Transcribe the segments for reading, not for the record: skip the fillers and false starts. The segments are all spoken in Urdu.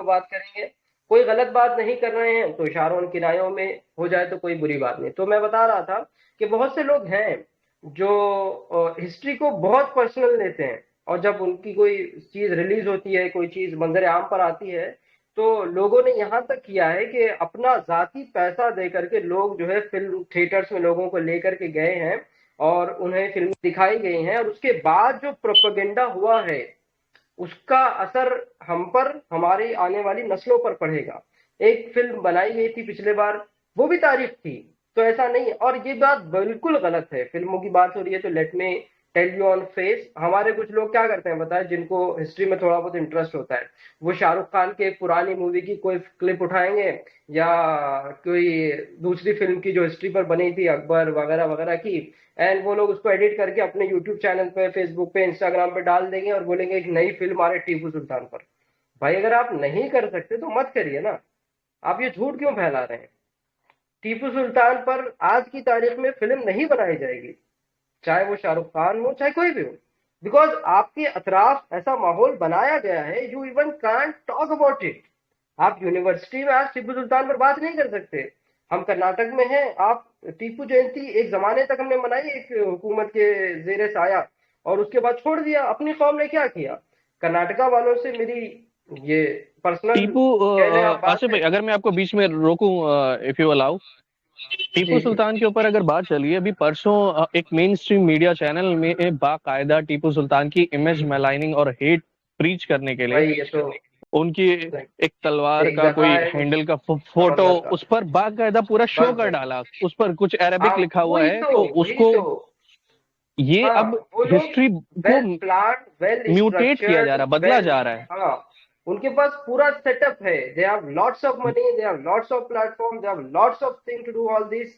بات کریں گے. کوئی غلط بات نہیں کر رہے ہیں تو اشاروں اور کنایوں میں ہو جائے تو کوئی بری بات نہیں. تو میں بتا رہا تھا کہ بہت سے لوگ ہیں جو ہسٹری کو بہت پرسنل لیتے ہیں، اور جب ان کی کوئی چیز ریلیز ہوتی ہے، کوئی چیز منظر عام پر آتی ہے، تو لوگوں نے یہاں تک کیا ہے کہ اپنا ذاتی پیسہ دے کر کے لوگ جو ہے فلم تھیٹرز میں لوگوں کو لے کر کے گئے ہیں اور انہیں فلم دکھائی گئی ہیں، اور اس کے بعد جو پروپیگنڈا ہوا ہے اس کا اثر ہم پر، ہماری آنے والی نسلوں پر پڑے گا. ایک فلم بنائی گئی تھی پچھلے بار، وہ بھی تعریف تھی، تو ایسا نہیں ہے. اور یہ بات بالکل غلط ہے. فلموں کی بات ہو رہی ہے تو let me tell you on face, ہمارے کچھ لوگ کیا کرتے ہیں بتائیں، جن کو ہسٹری میں تھوڑا بہت انٹرسٹ ہوتا ہے، وہ شاہ رخ خان کے ایک پرانی مووی کی کوئی کلپ اٹھائیں گے، یا کوئی دوسری فلم کی جو ہسٹری پر بنی تھی اکبر وغیرہ وغیرہ کی، اینڈ وہ لوگ اس کو ایڈٹ کر کے اپنے یوٹیوب چینل پہ، فیس بک پہ، انسٹاگرام پہ ڈال دیں گے اور بولیں گے ایک نئی فلم آ رہی ٹیپو سلطان پر. بھائی اگر آپ نہیں کر سکتے تو مت کریے نا، آپ یہ جھوٹ کیوں پھیلا رہے ہیں؟ ٹیپو سلطان پر آج کی تاریخ میں فلم نہیں بنائی جائے گی، چاہے وہ شاہ رخ خان ہو چاہے کوئی بھی ہو، بیکاز آپ کے اطراف ایسا ماحول بنایا گیا ہے، you even can't talk about it. آپ یونیورسٹی میں آج ٹیپو سلطان پر بات نہیں کر سکتے. ہم کرناٹک میں ہیں، آپ ٹیپو جینتی ایک زمانے تک ہم نے منائی ایک حکومت کے زیر سایہ، اور اس کے بعد چھوڑ دیا. اپنی قوم نے کیا کیا؟ کرناٹکا والوں سے میری یہ پرسنل ٹیپو کہہ لیں آپ بات آصف ہے. بھائی، اگر میں آپ کو بیچ میں روکوں، اف یو الاؤ، ٹیپو جی جی سلطان کے اوپر اگر بات چلی ہے، ابھی پرسوں ایک مین اسٹریم میڈیا چینل میں باقاعدہ ٹیپو سلطان کی امیج ملائننگ اور ہیٹ پریچ کرنے کے لیے بھائی یہ تو ان کی ایک تلوار ایک کا جگہ کوئی ہے ہینڈل کا فوٹو سمندر کا. اس پر باقاعدہ پورا شو بس کر بھائی، ڈالا، اس پر کچھ عربک ہاں لکھا ہوا وہی ہے تو، تو اس وہی کو تو. یہ ہاں اب وہ لوگ ہسٹری کو ویل پلان، ویل میوٹیٹ کیا اسٹرکچرڈ، جا رہا، بدلا ویل، جا رہا ہے. ہاں ان کے پاس پورا سیٹ اپ ہے. They have lots of money, they have lots of platform, they have lots of thing to do all this.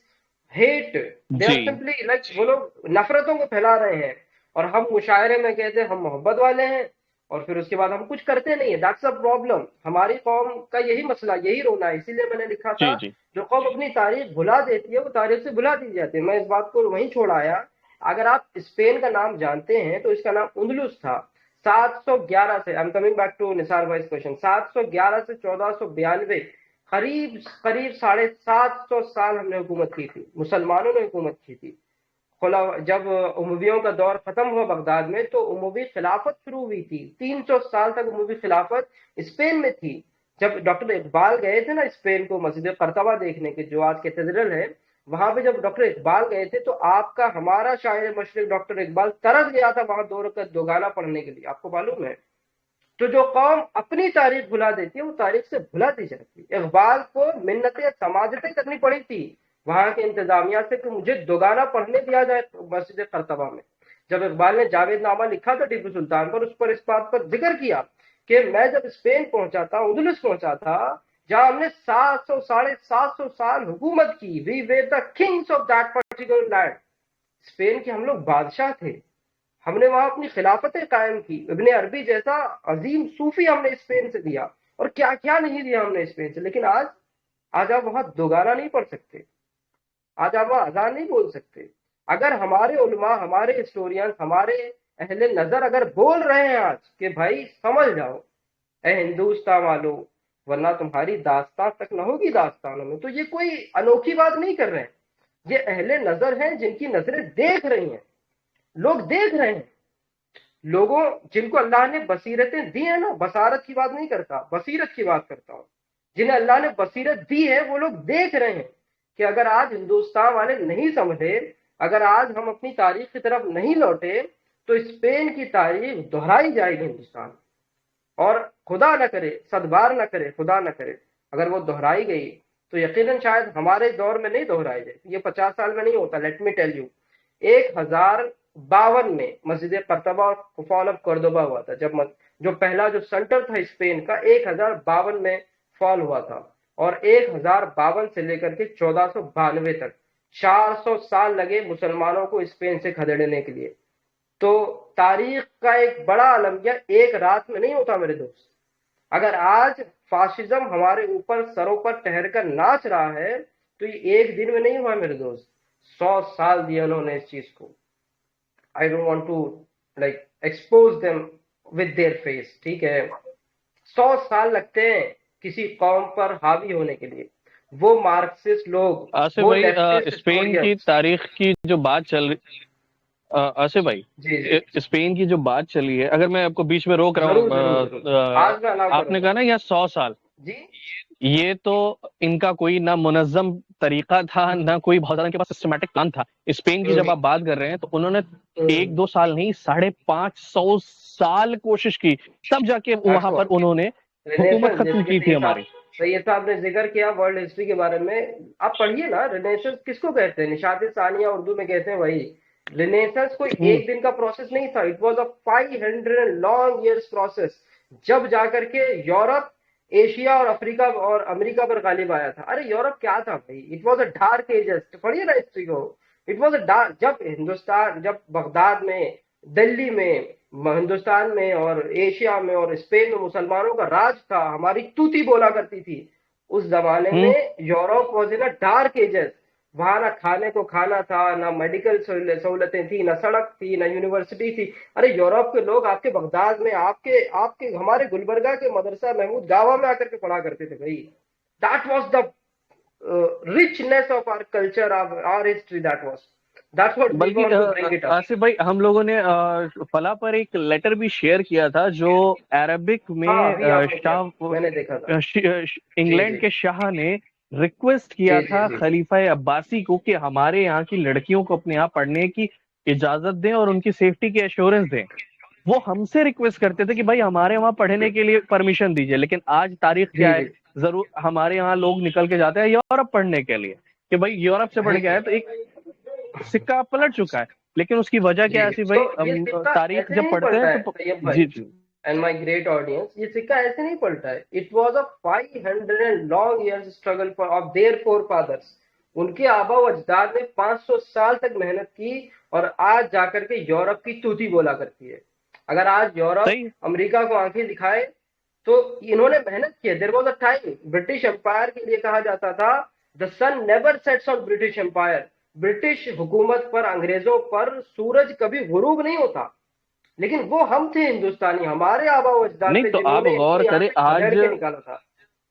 Hate, they are جی سمپلی لائک، وہ لوگ نفرتوں کو پھیلا رہے ہیں، اور ہم مشاعرے میں کہتے ہیں ہم محبت والے ہیں، اور پھر اس کے بعد ہم کچھ کرتے نہیں ہیں. That's a problem. ہماری قوم کا یہی مسئلہ، یہی رونا ہے. اسی لیے میں نے لکھا جی تھا جی جو قوم اپنی تاریخ بھلا دیتی ہے وہ تاریخ سے بھلا دی جاتی ہے. میں اس بات کو وہیں چھوڑ آیا. اگر آپ اسپین کا نام جانتے ہیں تو اس کا نام اندلس تھا. 711 سے، I am coming back to Nisar بھائی کوشچن، 711 سے 1492، قریب قریب 750 سال ہم نے حکومت کی تھی، مسلمانوں نے حکومت کی تھی. جب امویوں کا دور ختم ہوا بغداد میں تو اموی خلافت شروع ہوئی تھی. 300 سال تک اموی خلافت اسپین میں تھی. جب ڈاکٹر اقبال گئے تھے نا اسپین کو مسجد قرطبہ دیکھنے کے، جو آج کیتھیڈرل ہے، وہاں پہ جب ڈاکٹر اقبال گئے تھے تو آپ کا ہمارا شاعر مشرق ڈاکٹر اقبال ترس گیا تھا وہاں 2 رکعت دوگانہ پڑھنے کے لیے. آپ کو معلوم ہے؟ تو جو قوم اپنی تاریخ بھلا دیتی ہے وہ تاریخ سے بھلا دی جاتی ہے. اقبال کو منتیں سماجتیں کرنی پڑی تھی وہاں کے انتظامیہ سے کہ مجھے دوگانہ پڑھنے دیا جائے مسجد قرطبہ میں. جب اقبال نے جاوید نامہ لکھا تھا ٹیپو سلطان پر، اس پر اس بات پر ذکر کیا کہ میں جب اسپین پہنچا تھا، اندلس پہنچا تھا، جہاں ہم نے 700 ساڑھے 700 سال حکومت کی، we were the kings of that particular land. Spain کے ہم لوگ بادشاہ تھے، ہم نے وہاں اپنی خلافتیں قائم کی. ابن عربی جیسا عظیم صوفی ہم نے اسپین سے دیا، اور کیا کیا نہیں دیا ہم نے اسپین سے. لیکن آج آپ وہاں دوگانہ نہیں پڑھ سکتے، آج آپ وہاں اذان نہیں بول سکتے. اگر ہمارے علماء، ہمارے ہسٹورین، ہمارے اہل نظر اگر بول رہے ہیں آج کہ بھائی سمجھ جاؤ اے ہندوستان والو، ورنہ تمہاری داستان تک نہ ہوگی داستانوں میں، تو یہ کوئی انوکھی بات نہیں کر رہے ہیں. یہ اہل نظر ہیں جن کی نظریں دیکھ رہی ہیں، لوگ دیکھ رہے ہیں. لوگوں جن کو اللہ نے بصیرتیں دی ہیں نا، بصارت کی بات نہیں کرتا، بصیرت کی بات کرتا ہوں، جنہیں اللہ نے بصیرت دی ہے وہ لوگ دیکھ رہے ہیں کہ اگر آج ہندوستان والے نہیں سمجھے، اگر آج ہم اپنی تاریخ کی طرف نہیں لوٹے، تو اسپین کی تاریخ دہرائی جائے گی ہندوستان. اور خدا نہ کرے، صد بار نہ کرے، خدا نہ کرے، اگر وہ دہرائی گئی تو یقیناً شاید ہمارے دور میں نہیں دہرائی جائے. یہ 50 سال میں نہیں ہوتا. لیٹ می ٹیل یو، 1052 میں مسجد قرطبہ فال آف کوردوبا ہوا تھا. جو پہلا جو سنٹر تھا اسپین کا، 1052 میں فال ہوا تھا، اور 1052 سے لے کر کے 1492 تک 400 سال لگے مسلمانوں کو اسپین سے کھدیڑنے کے لیے. تو تاریخ کا ایک بڑا المیہ ایک رات میں نہیں ہوتا میرے دوست. اگر آج فاشزم ہمارے اوپر سروں پر ٹہر کر ناچ رہا ہے تو یہ ایک دن میں نہیں ہوا میرے دوست. 100 سال دیا انہوں نے اس چیز کو. I don't want to like expose them with their face. ٹھیک ہے، 100 سال لگتے ہیں کسی قوم پر حاوی ہونے کے لیے. وہ مارکسسٹ لوگ، آصف وہ بھائی لیفٹسٹ اسپین کی ہسٹورینس. تاریخ کی جو بات چل رہی، آصف بھائی جی جی اسپین کی جو بات چلی ہے، اگر میں آپ کو بیچ میں روک رہا ضرور ضرور ضرور، ہوں، آج میں الاؤ آپ کروں نے گا. کہا نا یہاں 100 سال، جی. یہ تو ان کا کوئی نہ منظم طریقہ تھا، نہ کوئی بہت زیادہ ان کے پاس سسٹمیٹک پلان تھا. اسپین کی جب آپ بات کر رہے ہیں تو انہوں نے 1-2 سال نہیں 550 سال کوشش کی، تب جا کے وہاں پر انہوں نے حکومت رینیسنس، ختم جیسے کہ کی تھی ہماری. سید صاحب نے ذکر کیا ورلڈ ہسٹری کے بارے میں. آپ پڑھیے نا، رینیسنس کس کو کہتے ہیں؟ نشاط ثانیہ اردو میں کہتے ہیں وہی. رینیسنس کوئی ہوں ایک دن کا پروسیس نہیں تھا. It was a 500 long years process. جب جا کر کے یورپ ایشیا اور افریقہ اور امریکہ پر غالب آیا تھا. ارے یورپ کیا تھا بھائی؟ It was a dark ages. پڑھیے نا ہسٹری کو. اٹ واز اے ڈارک، جب ہندوستان، جب بغداد میں، دلی میں، ہندوستان میں اور ایشیا میں اور اسپین میں مسلمانوں کا راج تھا، ہماری توتی بولا کرتی تھی. اس زمانے ہوں میں Europe was in dark ages. وہاں نہ کھانے کو کھانا تھا، نہ میڈیکل سہولتیں تھی، نہ سڑک تھی، نہ یونیورسٹی تھی. ارے یورپ کے لوگ آپ کے بغداد میں، آپ کے ہمارے گلبرگہ کے مدرسہ محمود گاوا میں آ کر کے پڑھا کرتے تھے بھائی. That was the richness of our culture, of our history. That's what we بلکہ want to bring it up. Asif بھائی ہم لوگوں نے فلاں پر ایک لیٹر بھی شیئر کیا تھا جو عربک میں ہاں ابھی آپ نے کیا شاہ تھا، میں نے دیکھا تھا. جی انگلینڈ جی کے شاہ نے ریکویسٹ کیا جی جی تھا جی خلیفہ عباسی کو کہ ہمارے یہاں کی لڑکیوں کو اپنے یہاں پڑھنے کی اجازت دیں اور ان کی سیفٹی کی ایشورنس دیں. وہ ہم سے ریکویسٹ کرتے تھے کہ بھائی ہمارے وہاں پڑھنے کے لیے پرمیشن دیجیے. لیکن آج تاریخ جی کیا ہے؟ جی ضرور ہمارے یہاں لوگ نکل کے جاتے ہیں یورپ پڑھنے کے لیے کہ بھائی یورپ سے پڑھ کے آئے، تو ایک سکہ پلٹ چکا ہے. لیکن اس کی وجہ کیا جی. ہے سی تو بھائی؟ یہ سکہ تاریخ ایسے جب نہیں پڑھتے ہیں پلٹا ہے تو طیب بھائی جی جی اینڈ مائی گریٹ آڈینس. یہ سکہ ایسے نہیں پلٹا ہے. It was a 500 long years struggle for of their forefathers. ان کے آبا و اجداد نے 500 سال تک محنت کی اور آج جا کر کے یورپ کی توتی بولا کرتی ہے. اگر آج یورپ صحیح. امریکہ کو آنکھیں دکھائے تو انہوں نے محنت کی ہے. There was a time British empire کے لیے کہا جاتا تھا the sun never sets on British empire. British حکومت پر، انگریزوں پر سورج کبھی غروب نہیں ہوتا. لیکن وہ ہم تھے ہندوستانی، ہمارے آبا و اجداد نہیں تھے تو جنہوں آپ نے ان کو غور یہاں کریں سے کھدیڑ آج کے نکالا تھا.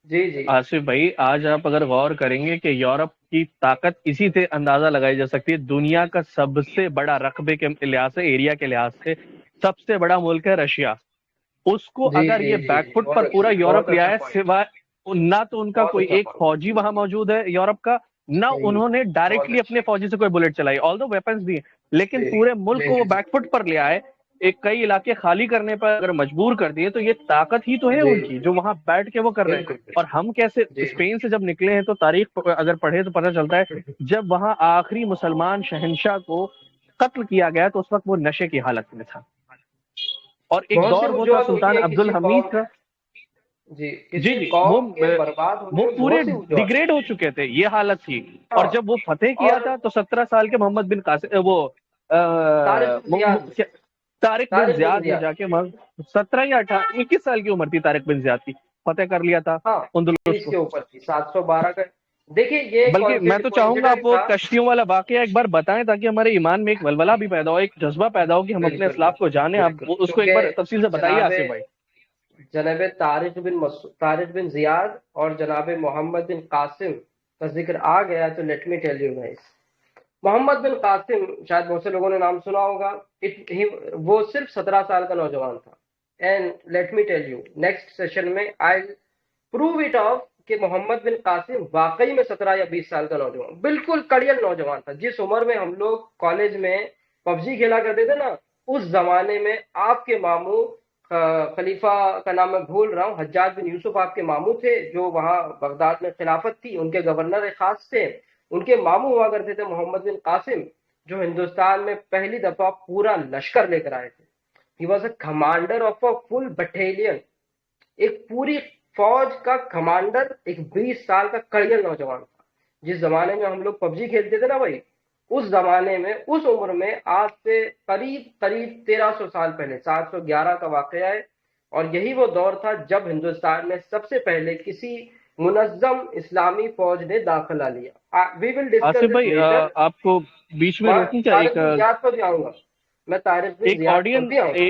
جی جی آصف بھائی، آج آپ اگر غور کریں گے کہ یورپ کی طاقت اسی سے اندازہ لگائی جا سکتی ہے. دنیا کا سب سے بڑا رقبے کے لحاظ سے، ایریا کے لحاظ سے سب سے بڑا ملک ہے رشیا. اس کو جی اگر جی یہ جی بیک جی فٹ پر پورا بہت یورپ لے اچھا آئے، پوائنٹ، سوائے نہ تو ان کا بہت کوئی اچھا ایک پوائنٹ. فوجی وہاں موجود ہے یورپ کا، نہ صحیح، انہوں نے بہت ڈائریکٹلی اپنے اچھا. فوجی سے کوئی بلٹ چلائی، آل دو ویپنس دیے، لیکن جی پورے ملک جی کو وہ جی جی بیک فٹ پر لے آئے. ایک کئی علاقے خالی کرنے پر اگر مجبور کر دیے تو یہ طاقت ہی تو ہے جی ان کی جو وہاں بیٹھ کے وہ کر رہے ہیں. بالکل اور ہم کیسے جی اسپین سے جب نکلے ہیں تو تاریخ اگر پڑھے تو پتہ چلتا ہے جب وہاں آخری مسلمان شہنشاہ کو قتل کیا گیا تو اس وقت وہ نشے کی حالت میں تھا. اور ایک بہت سی دور وہ تھا وجوہات ہوتی سلطان ہیں عبد کسی الحمید قوم، کا. جی جی کسی جی قوم کے برباد ہونے وہ میں پورے بہت سی وجوہات ڈیگریڈ ہوتی ہو ہیں. چکے تھے، یہ حالت تھی. اور ہاں. جب وہ فتح کیا اور تھا تو 17 سال کے محمد بن قاسم وہ طارق بن زیاد، طارق بن زیاد نے جا کے 17 یا 21 سال کی عمر تھی طارق بن زیاد کی، فتح کر لیا تھا ہاں اندلس اس کو. کے اوپر تھی 712 کا. دیکھیے یہ بلکہ میں تو چاہوں گا آپ کوئنسیڈنس وہ تھا. کشتیوں والا واقعہ ایک بار بتائیں تاکہ ہمارے ایمان میں ایک ولولہ بھی پیدا ہو، ایک جذبہ پیدا ہو کہ ہم اپنے بالکل اسلاف کو بالکل جانیں. آپ بالکل، اس کو ایک بار کیونکہ تفصیل سے بتائیے جناب آصف بھائی. جناب طارق بن زیاد اور جناب محمد بن قاسم کا ذکر آ گیا تو let me tell you guys. Muhammad bin Qasim شاید بہت سے لوگوں نے نام سنا ہوگا. وہ صرف 17 سال کا نوجوان تھا. And let me tell you next session میں آئی پروو اٹ آف کہ محمد بن قاسم واقعی میں 17 یا 20 سال کا نوجوان، بالکل کڑیل نوجوان تھا. جس عمر میں ہم لوگ کالج میں پب جی کھیلا کرتے تھے نا، اس زمانے میں آپ کے ماموں، خلیفہ کا نام میں بھول رہا ہوں، حجاج بن یوسف آپ کے ماموں تھے جو وہاں بغداد میں خلافت تھی، ان کے گورنر خاص تھے. ان کے ماموں ہوا کرتے تھے محمد بن قاسم، جو ہندوستان میں پہلی دفعہ پورا لشکر لے کر آئے تھے. He was a commander of a full battalion, ایک پوری فوج کا کمانڈر، ایک 20 سال کا کڑیل نوجوان تھا. جس زمانے میں ہم لوگ پب جی کھیلتے تھے نا بھائی، اس زمانے میں، اس عمر میں، آج سے قریب قریب 1300 سال پہلے، 711 کا واقعہ ہے. اور یہی وہ دور تھا جب ہندوستان میں سب سے پہلے کسی منظم اسلامی فوج نے داخلہ لیا. وی ول ڈسکس آصف دس بھائی لیٹر. آپ کو بیچ میں میں روکوں کیا؟ طارق بن زیاد پر بھی آؤں گا، میں طارق بن ایک زیاد پر آڈین بھی آؤں گا.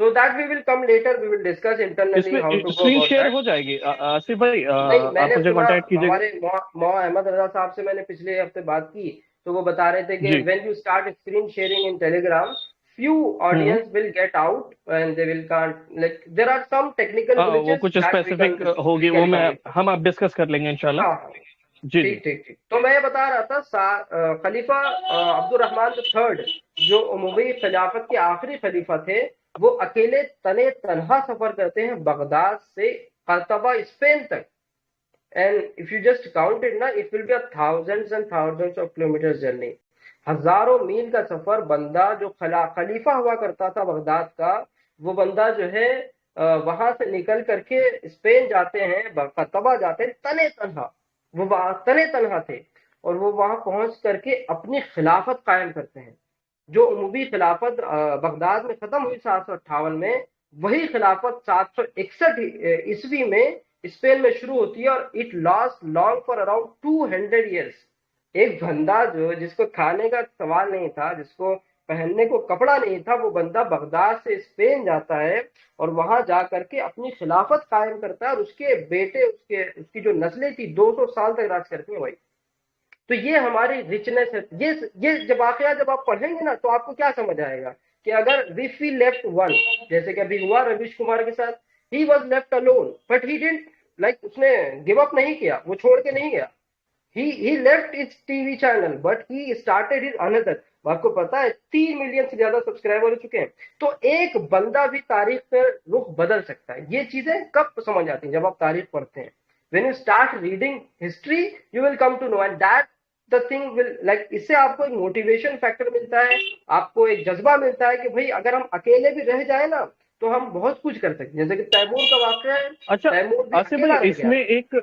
So that we will come later, we will discuss اس internally میں how to go screen about share that. ہو جائے گی آصف بھائی، نہیں، میں آپ نے مجھے سنا کانٹیکٹ کیجیے گا. ہمارے مو احمد رضا صاحب سے میں نے پچھلے ہفتے بات کی، تو وہ بتا رہے تھے کہ جی. when you start screen sharing in Telegram, few ہوں. audience will get out and they will can't, like there are some technical وہ glitches کچھ that اسپیسیفک we ہوگی، وہ can میں communicate. ہم آپ ڈسکس کر لیں گے انشاءاللہ. ہاں، جی جی. ٹھیک ٹھیک ٹھیک. تو میں یہ بتا رہا تھا خلیفہ عبد الرحمن تھرڈ جو عموی خلافت کے آخری خلیفہ تھے، وہ اکیلے تنہا سفر کرتے ہیں بغداد سے قرطبہ اسپین تک. And if you just count it نا, it will be a thousands and thousands of kilometers journey. ہزاروں میل کا سفر. بندہ جو خلیفہ ہوا کرتا تھا بغداد کا، وہ بندہ جو ہے وہاں سے نکل کر کے اسپین جاتے ہیں، قرطبہ جاتے ہیں تنے تنہا. وہ وہاں تنے تنہا تھے اور وہ وہاں پہنچ کر کے اپنی خلافت قائم کرتے ہیں. جو عموی خلافت بغداد میں ختم ہوئی 758 میں، وہی خلافت 761 عیسوی میں اسپین میں شروع ہوتی ہے، اور it last long for around 200 years. ایک بندہ جو جس کو کھانے کا سوال نہیں تھا، جس کو پہننے کو کپڑا نہیں تھا، وہ بندہ بغداد سے اسپین جاتا ہے اور وہاں جا کر کے اپنی خلافت قائم کرتا ہے، اور اس کے بیٹے اس کی جو نسلیں تھی 200 سال تک راج کرتی ہیں بھائی. تو یہ ہماری ریچنس ہے. یہ جب واقعہ جب آپ پڑھیں گے نا تو آپ کو کیا سمجھ آئے گا کہ اگر if we left one، جیسے کہ ابھی ہوا رویش کمار کے ساتھ، he was left alone but he didn't like، اس نے گیو اپ نہیں کیا، وہ چھوڑ کے نہیں گیا. he left his TV channel but he started his another. آپ کو پتا ہے 3 ملین سے زیادہ سبسکرائبر ہو چکے ہیں. تو ایک بندہ بھی تاریخ کا رخ بدل سکتا ہے. یہ چیزیں کب سمجھ آتی ہیں؟ جب آپ تاریخ پڑھتے ہیں. when you start reading history you will come to know, and that the thing will like، اس سے آپ کو ایک موٹیویشن فیکٹر ملتا ہے، آپ کو ایک جذبہ ملتا ہے کہ بھئی اگر ہم اکیلے بھی رہ جائیں نا تو ہم بہت کچھ کر سکتے ہیں. جیسے کہ تیمور کا واقعہ ہے، اچھا تیمور بھی آصف بھائی، اکیلا رہ اس گیا. میں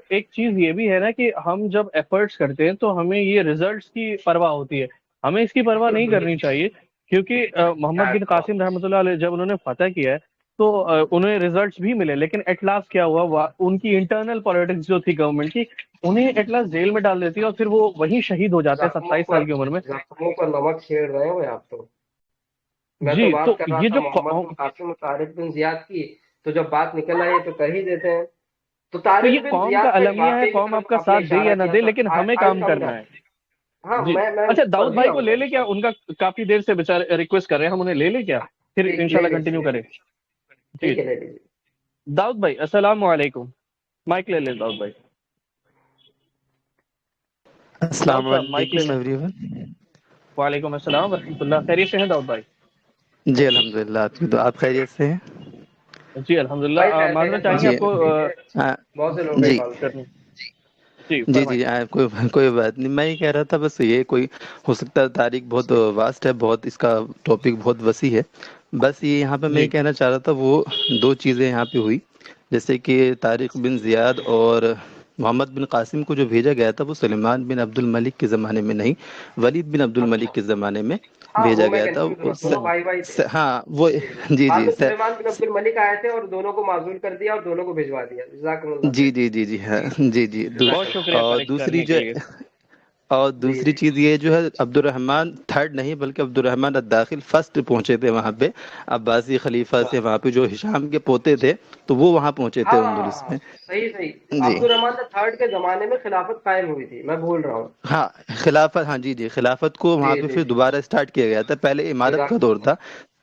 ایک چیز یہ بھی ہے نا کہ ہم جب ایفرٹس کرتے ہیں تو ہمیں یہ ریزلٹس کی پرواہ ہوتی ہے. ہمیں اس کی پرواہ نہیں کرنی چاہیے، کیونکہ محمد بن قاسم رحمۃ اللہ علیہ جب انہوں نے فتح کیا ہے تو انہیں ریزلٹس بھی ملے، لیکن ایٹ لاسٹ کیا ہوا، ان کی انٹرنل پالیٹکس جو تھی گورنمنٹ کی، انہیں ایٹ لاسٹ جیل میں ڈال دیتی ہے اور پھر وہ وہیں شہید ہو جاتے ہیں 27 سال کی عمر میں. زخموں پر نمک چھیڑ رہے ہیں آپ تو. میں تو جی. بات تو کر رہا یہ تھا جو محمد بن قاسم اور طارق بن زیاد کی، تو جب بات نکل آئی تو کر ہی دیتے ہیں. تو طارق یہ بن قوم کا زیاد کے ایک المیہ ہے، واقعے کی قوم آپ طرف کا آپ نے ساتھ دے یا اشارہ نہ کیا دے، تھا. لیکن ہمیں آئی کام کم کرنا ڈن. ہے. ہاں جی. میں اچھا پڑھ داؤد بھی بھائی رہا کو ہوں لے لے کیا، ان کا کافی دیر سے بیچارے ریکویسٹ کر رہے ہیں، ہم انہیں لے لے کیا، پھر لے انشاءاللہ کنٹینیو لیجیے، کریں. جی ٹھیک ہے جی. لے لیجیے. داؤد بھائی السلام علیکم، مائک لے لیں داؤد بھائی. داؤد السلام صاحب مائک لے علیکم لیں. Every one. وعلیکم السلام ورحمۃ اللہ. خیریت سے ہیں داؤد بھائی؟ جی الحمد للہ، آپ کی تو آپ خیریت سے ہیں؟ جی الحمد بھائی للہ. خیر معذرت خیریت چاہیں گے جی آپ کو بہت سے لوگ ہیں جی کال کر. کرنی؟ جی جی فرمائیں. جی کوئی بات نہیں. میں یہ کہہ رہا تھا بس یہ کوئی ہو سکتا ہے تاریخ بہت واسٹ ہے، بہت اس کا ٹاپک بہت وسیع ہے. بس یہ یہاں پہ میں جی یہ کہنا چاہ رہا تھا، وہ دو چیزیں یہاں پہ ہوئی، جیسے کہ طارق بن زیاد اور محمد بن قاسم کو جو بھیجا گیا تھا وہ سلیمان بن عبد الملک کے زمانے میں نہیں، ولید بن عبد الملک کے زمانے میں ہاں وہ بھیجا میں گیا تھا. کنفیوز ہوا، دونوں بھائی بھائی تھے. ہاں وہ جی بعد جی میں سلیمان بن عبد الملک آئے تھے اور دونوں کو معزول کر دیا اور دونوں کو بھجوا دیا. جزاکم اللہ جی خیر. جی جی جی ہاں جی جی. بہت شکریہ اور کریکٹ دوسری کرنے کے جو لیے. جی دوسری چیز یہ جو ہے، عبد الرحمن تھرڈ نہیں بلکہ عبد الرحمن الداخل فرسٹ پہنچے تھے وہاں پہ. عباسی خلیفہ سے وہاں پہ جو ہشام کے پوتے تھے تو وہ وہاں پہنچے تھے اندلس ہاں میں. صحیح صحیح. جی عبد الرحمان تھرڈ کے زمانے میں خلافت قائم ہوئی تھی، میں بھول رہا ہوں. ہاں خلافت، ہاں جی جی خلافت کو وہاں جی پہ جی پھر جی دوبارہ اسٹارٹ کیا گیا تھا. پہلے عمارت کا جزاک دور اللہ. تھا.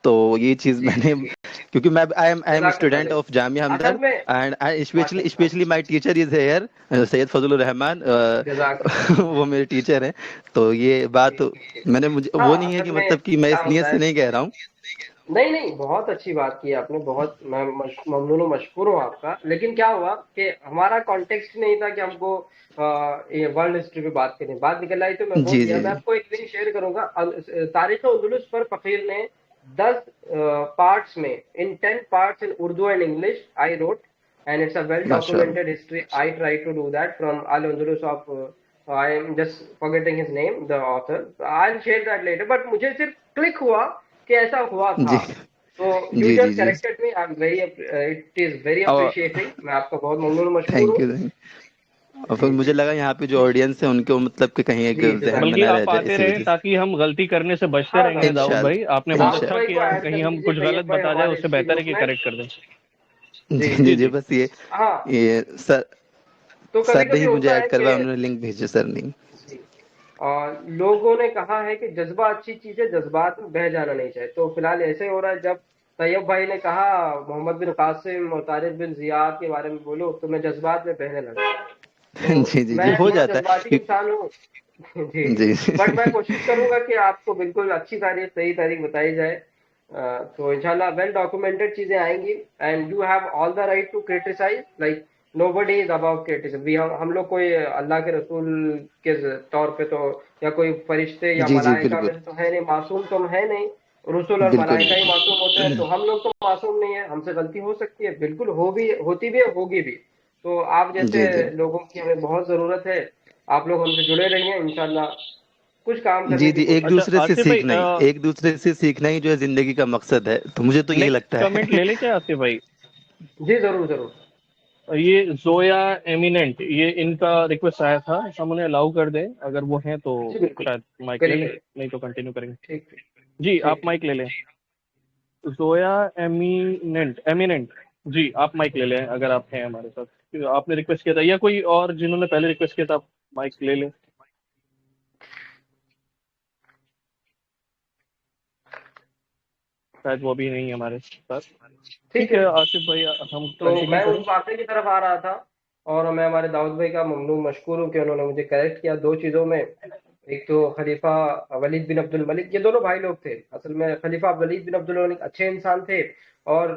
تو یہ چیز جی میں نے، کیونکہ میں آئی ایم جزاک اللہ اسٹوڈنٹ خیر. آف جامعہ اصل ہمدرد میں اینڈ ماشاء اسپیشلی اللہ my teacher is here Syed Fazal ur Rahman. جزاک اللہ. وہ میرے ٹیچر ہیں. تو یہ بات میں نے، مجھے ہاں وہ نہیں ہے اصل کہ میں مطلب کہ میں کیا اس نیت ہوتا سے ہے، نہیں کہہ رہا ہوں. نہیں نہیں بہت اچھی بات کی آپ نے، بہت میں ممنون و مشکور ہوں آپ کا. لیکن کیا ہوا کہ ہمارا کانٹیکسٹ نہیں تھا کہ ہم کو ورلڈ ہسٹری پہ بات کریں. بات نکل آئی تو میں بول جی دیا. جی میں جی آپ کو ایک لنک شیئر کروں گا. تاریخ اندلس پر فقیر نے 10 پارٹس میں، ان 10 parts in Urdu and English I wrote, and it's a well ماشاء documented Allah. history. I try to do that from Al-Andalus of I am just forgetting his name, the author. I'll share that later. But مجھے صرف کلک ہوا کہ ایسا ہوا جی تھا. تو یو جی جی جسٹ جی. Corrected me. I am very, it is very اور اپریشیٹنگ. میں آپ کا بہت ممنون و مشکور تھینک ہوں. یو. اور پھر مجھے لگا یہاں پہ جو آڈینس ہے ان کو مطلب کہ کہیں ایک جی ذہن میں بلکہ نہ رہ آپ جائے، آتے اسی رہیں وجہ سے تاکہ ہم غلطی کرنے سے بچتے ہاں رہیں گے. داؤد انشاءاللہ بھائی آپ نے بہت داؤد اچھا بھائی کو کیا, ایڈ کر کہیں ہم لیجیے، کچھ طیب غلط بھائی بتا جائے ہمارے اس سے اسی بہتر ہے گروپ کہ میں. کریکٹ کر دیں. جی جی جی جی جی. بس یہ ہاں. سر تو کبھی سر نے کبھی ہی مجھے ہوتا ایڈ ہے کہ کروایا، انہوں نے لنک بھیجے سر نے. جی اور لوگوں نے کہا ہے کہ جذبہ اچھی چیز ہے، جذبات میں بہہ جانا نہیں چاہیے. تو فی الحال ایسے ہو رہا ہے، جب طیب بھائی نے کہا محمد بن قاسم اور طارق بن زیاد کے بارے میں بولو تو میں جذبات میں بہنے لگا. تو جی جی جی میں ہو تھوڑا جاتا جذباتی ہے انسان ہوں. جی جی بٹ میں کوشش کروں گا کہ آپ کو بالکل اچھی تاریخ، صحیح تاریخ بتائی جائے. تو انشاءاللہ ویل ڈاکومنٹڈ چیزیں آئیں گی. And you have all the right to criticise, like nobody is about criticism. ہم لوگ کوئی اللہ کے رسول کے طور پہ تو، یا کوئی فرشتے یا جی جی ملائکہ بالکل میں سے تو ہے نہیں، معصوم تو ہے نہیں. رسول اور بالکل ملائکہ ہی بالکل معصوم ہوتے ہیں، تو ہم لوگ تو معصوم نہیں ہیں، ہم سے غلطی ہو سکتی ہے، بالکل ہوتی بھی ہے، ہوگی بھی. تو آپ جیسے جی جی لوگوں کی ہمیں بہت ضرورت ہے. آپ لوگ ہم سے جڑے رہیے، انشاءاللہ کچھ کام جی کرنے کی جی ایک کوشش اچھا کریں. دوسرے سے آصف بھائی سیکھنا ہی، ایک دوسرے سے سیکھنا ہی جو ہے زندگی کا مقصد ہے، تو مجھے تو یہی نیکسٹ لگتا کمنٹ ہے. لے لیں کیا آصف بھائی؟ جی ضرور ضرور. یہ زویا ایمیننٹ، یہ ان کا ریکویسٹ آیا تھا، ہم انہیں الاؤ کر دیں اگر وہ ہیں تو. جی بالکل شاید مائک لے کریے لیں، کریے. نہیں تو کنٹینیو کریں گے. ٹھیک ٹھیک جی ٹھیک آپ ٹھیک. مائک لے لیں. زویا ایمیننٹ جی آپ مائک لے لیں اگر آپ ہیں ہمارے ساتھ. آپ نے ریکویسٹ کیا تھا یا کوئی اور جنہوں نے پہلے ریکویسٹ کیا تھا، آپ مائک لے لیں. شاید وہ بھی نہیں ہے ہمارے ساتھ. ٹھیک ٹھیک ہے ہے. آصف بھئی ہم تو کنٹینیو میں کریں. اس واقعے کی طرف آ رہا تھا، اور میں ہمارے داؤد بھائی کا ممنون مشکور ہوں کہ انہوں نے مجھے کریکٹ کیا دو چیزوں میں. ایک تو خلیفہ ولید بن عبد الملک، یہ دونوں بھائی لوگ تھے اصل میں. خلیفہ ولید بن عبد الملک اچھے انسان تھے، اور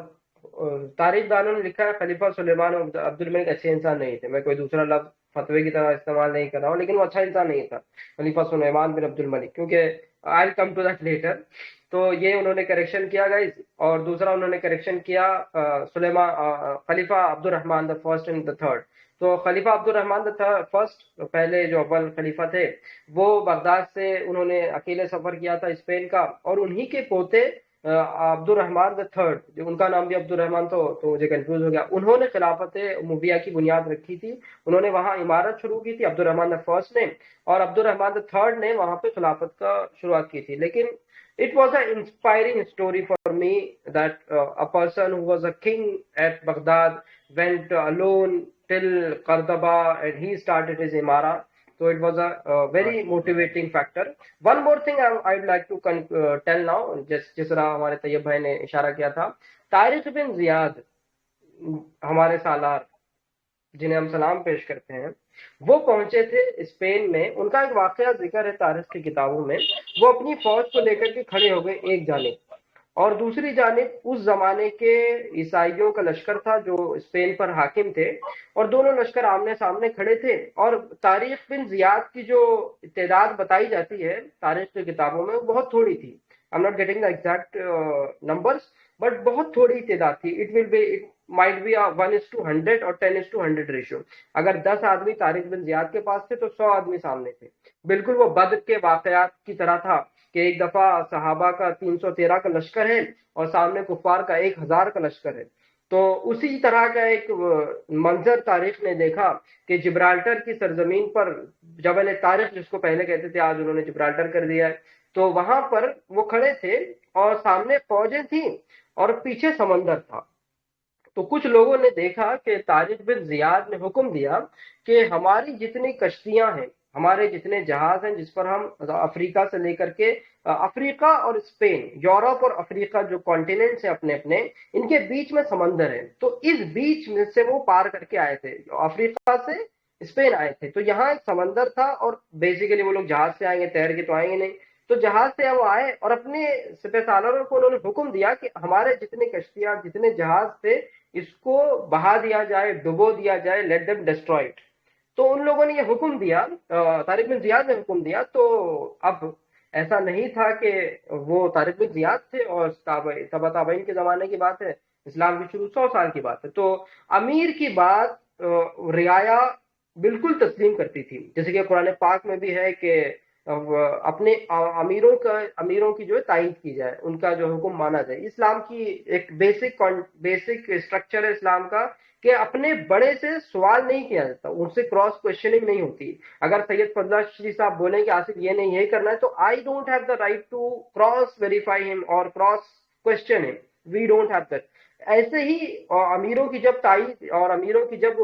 تاریخ دانوں نے لکھا ہے خلیفہ سلیمان عبد الملک اچھے انسان نہیں تھے. میں کوئی دوسرا لفظ فتوے کی طرح استعمال نہیں کر رہا ہوں، لیکن وہ اچھا انسان نہیں تھا خلیفہ سلیمان بن عبد الملک، کیونکہ آئی کم ٹو دیٹ لیٹر. تو یہ انہوں نے کریکشن کیا گائز. اور دوسرا انہوں نے کریکشن کیا سلیمان خلیفہ عبد الرحمن the first and the third. تو خلیفہ عبد الرحمن دا فرسٹ، پہلے جو اول خلیفہ تھے، وہ بغداد سے انہوں نے اکیلے سفر کیا تھا اسپین کا، اور انہی کے پوتے عبد الرحمن دا تھرڈ، جو ان کا نام بھی عبد الرحمن تو مجھے کنفیوز ہو گیا، انہوں نے خلافت امویہ کی بنیاد رکھی تھی. انہوں نے وہاں عمارت شروع کی تھی عبد الرحمن دا فرسٹ نے، اور عبد الرحمن دا تھرڈ نے وہاں پہ خلافت کا شروعات کی تھی. لیکن it was an inspiring story for me that a person who was a king at Baghdad went alone till Qartaba and he started his imara. So it was a very motivating factor. One more thing I'd like to tell now, جس طرح ہمارے طیب بھائی نے اشارہ کیا تھا، طارق بن زیاد ہمارے سالار جنہیں ہم سلام پیش کرتے ہیں، وہ پہنچے تھے اسپین میں. ان کا ایک واقعہ ذکر ہے تاریخ کی کتابوں میں. وہ اپنی فوج کو لے کر کے کھڑے ہو گئے ایک جانب، اور دوسری جانب اس زمانے کے عیسائیوں کا لشکر تھا جو اسپین پر حاکم تھے، اور دونوں لشکر آمنے سامنے کھڑے تھے. اور طارق بن زیاد کی جو تعداد بتائی جاتی ہے تاریخ کی کتابوں میں، وہ بہت تھوڑی تھی. I'm not getting the exact numbers, but بہت تھوڑی تعداد تھی. It might be a 1:100 اور 10:100 ریشو. اگر 10 آدمی طارق بن زیاد کے پاس تھے تو 100 آدمی سامنے تھے. بالکل وہ بدر کے واقعات کی طرح تھا کہ ایک دفعہ صحابہ کا 313 کا لشکر ہے اور سامنے کفار کا 1000 کا لشکر ہے. تو اسی طرح کا ایک منظر تاریخ نے دیکھا کہ جبرالٹر کی سرزمین پر، جبل طارق جس کو پہلے کہتے تھے، آج انہوں نے جبرالٹر کر دیا ہے، تو وہاں پر وہ کھڑے تھے اور سامنے فوجیں تھیں اور پیچھے سمندر تھا. تو کچھ لوگوں نے دیکھا کہ طارق بن زیاد نے حکم دیا کہ ہماری جتنی کشتیاں ہیں، ہمارے جتنے جہاز ہیں جس پر ہم افریقہ سے لے کر کے افریقہ اور اسپین، یورپ اور افریقہ جو کانٹیننٹس ہیں اپنے اپنے، ان کے بیچ میں سمندر ہے. تو اس بیچ میں سے وہ پار کر کے آئے تھے، افریقہ سے اسپین آئے تھے. تو یہاں ایک سمندر تھا، اور بیسیکلی وہ لوگ جہاز سے آئیں گے، تیر کے تو آئیں گے نہیں. تو جہاز سے وہ آئے اور اپنے سپہ سالاروں کو انہوں نے حکم دیا کہ ہمارے جتنے کشتیاں، جتنے جہاز تھے، اس کو بہا دیا جائے، ڈبو دیا جائے، لیٹ دم ڈسٹرائڈ. تو ان لوگوں نے یہ حکم دیا، طارق بن زیاد نے حکم دیا. تو اب ایسا نہیں تھا کہ وہ طارق بن زیاد تھے، اور تبا تابعین کے زمانے کی بات ہے، اسلام کی شروع 100 سال کی بات ہے. تو امیر کی بات رعایا بالکل تسلیم کرتی تھی، جیسے کہ قرآن پاک میں بھی ہے کہ اپنے امیروں کی جو ہے تائید کی جائے، ان کا جو حکم مانا جائے. اسلام کی ایک بیسک اسٹرکچر ہے اسلام کا کہ اپنے بڑے سے سوال نہیں کیا جاتا، ان سے کراس کوشچننگ نہیں ہوتی. اگر سید فضلہ چشتی صاحب بولیں کہ آصف یہ نہیں یہ کرنا ہے، تو I don't have the right to cross verify ہم اور کراس کوشچن ہم. We don't have that. ایسے ہی امیروں کی جب تائید اور امیروں کی جب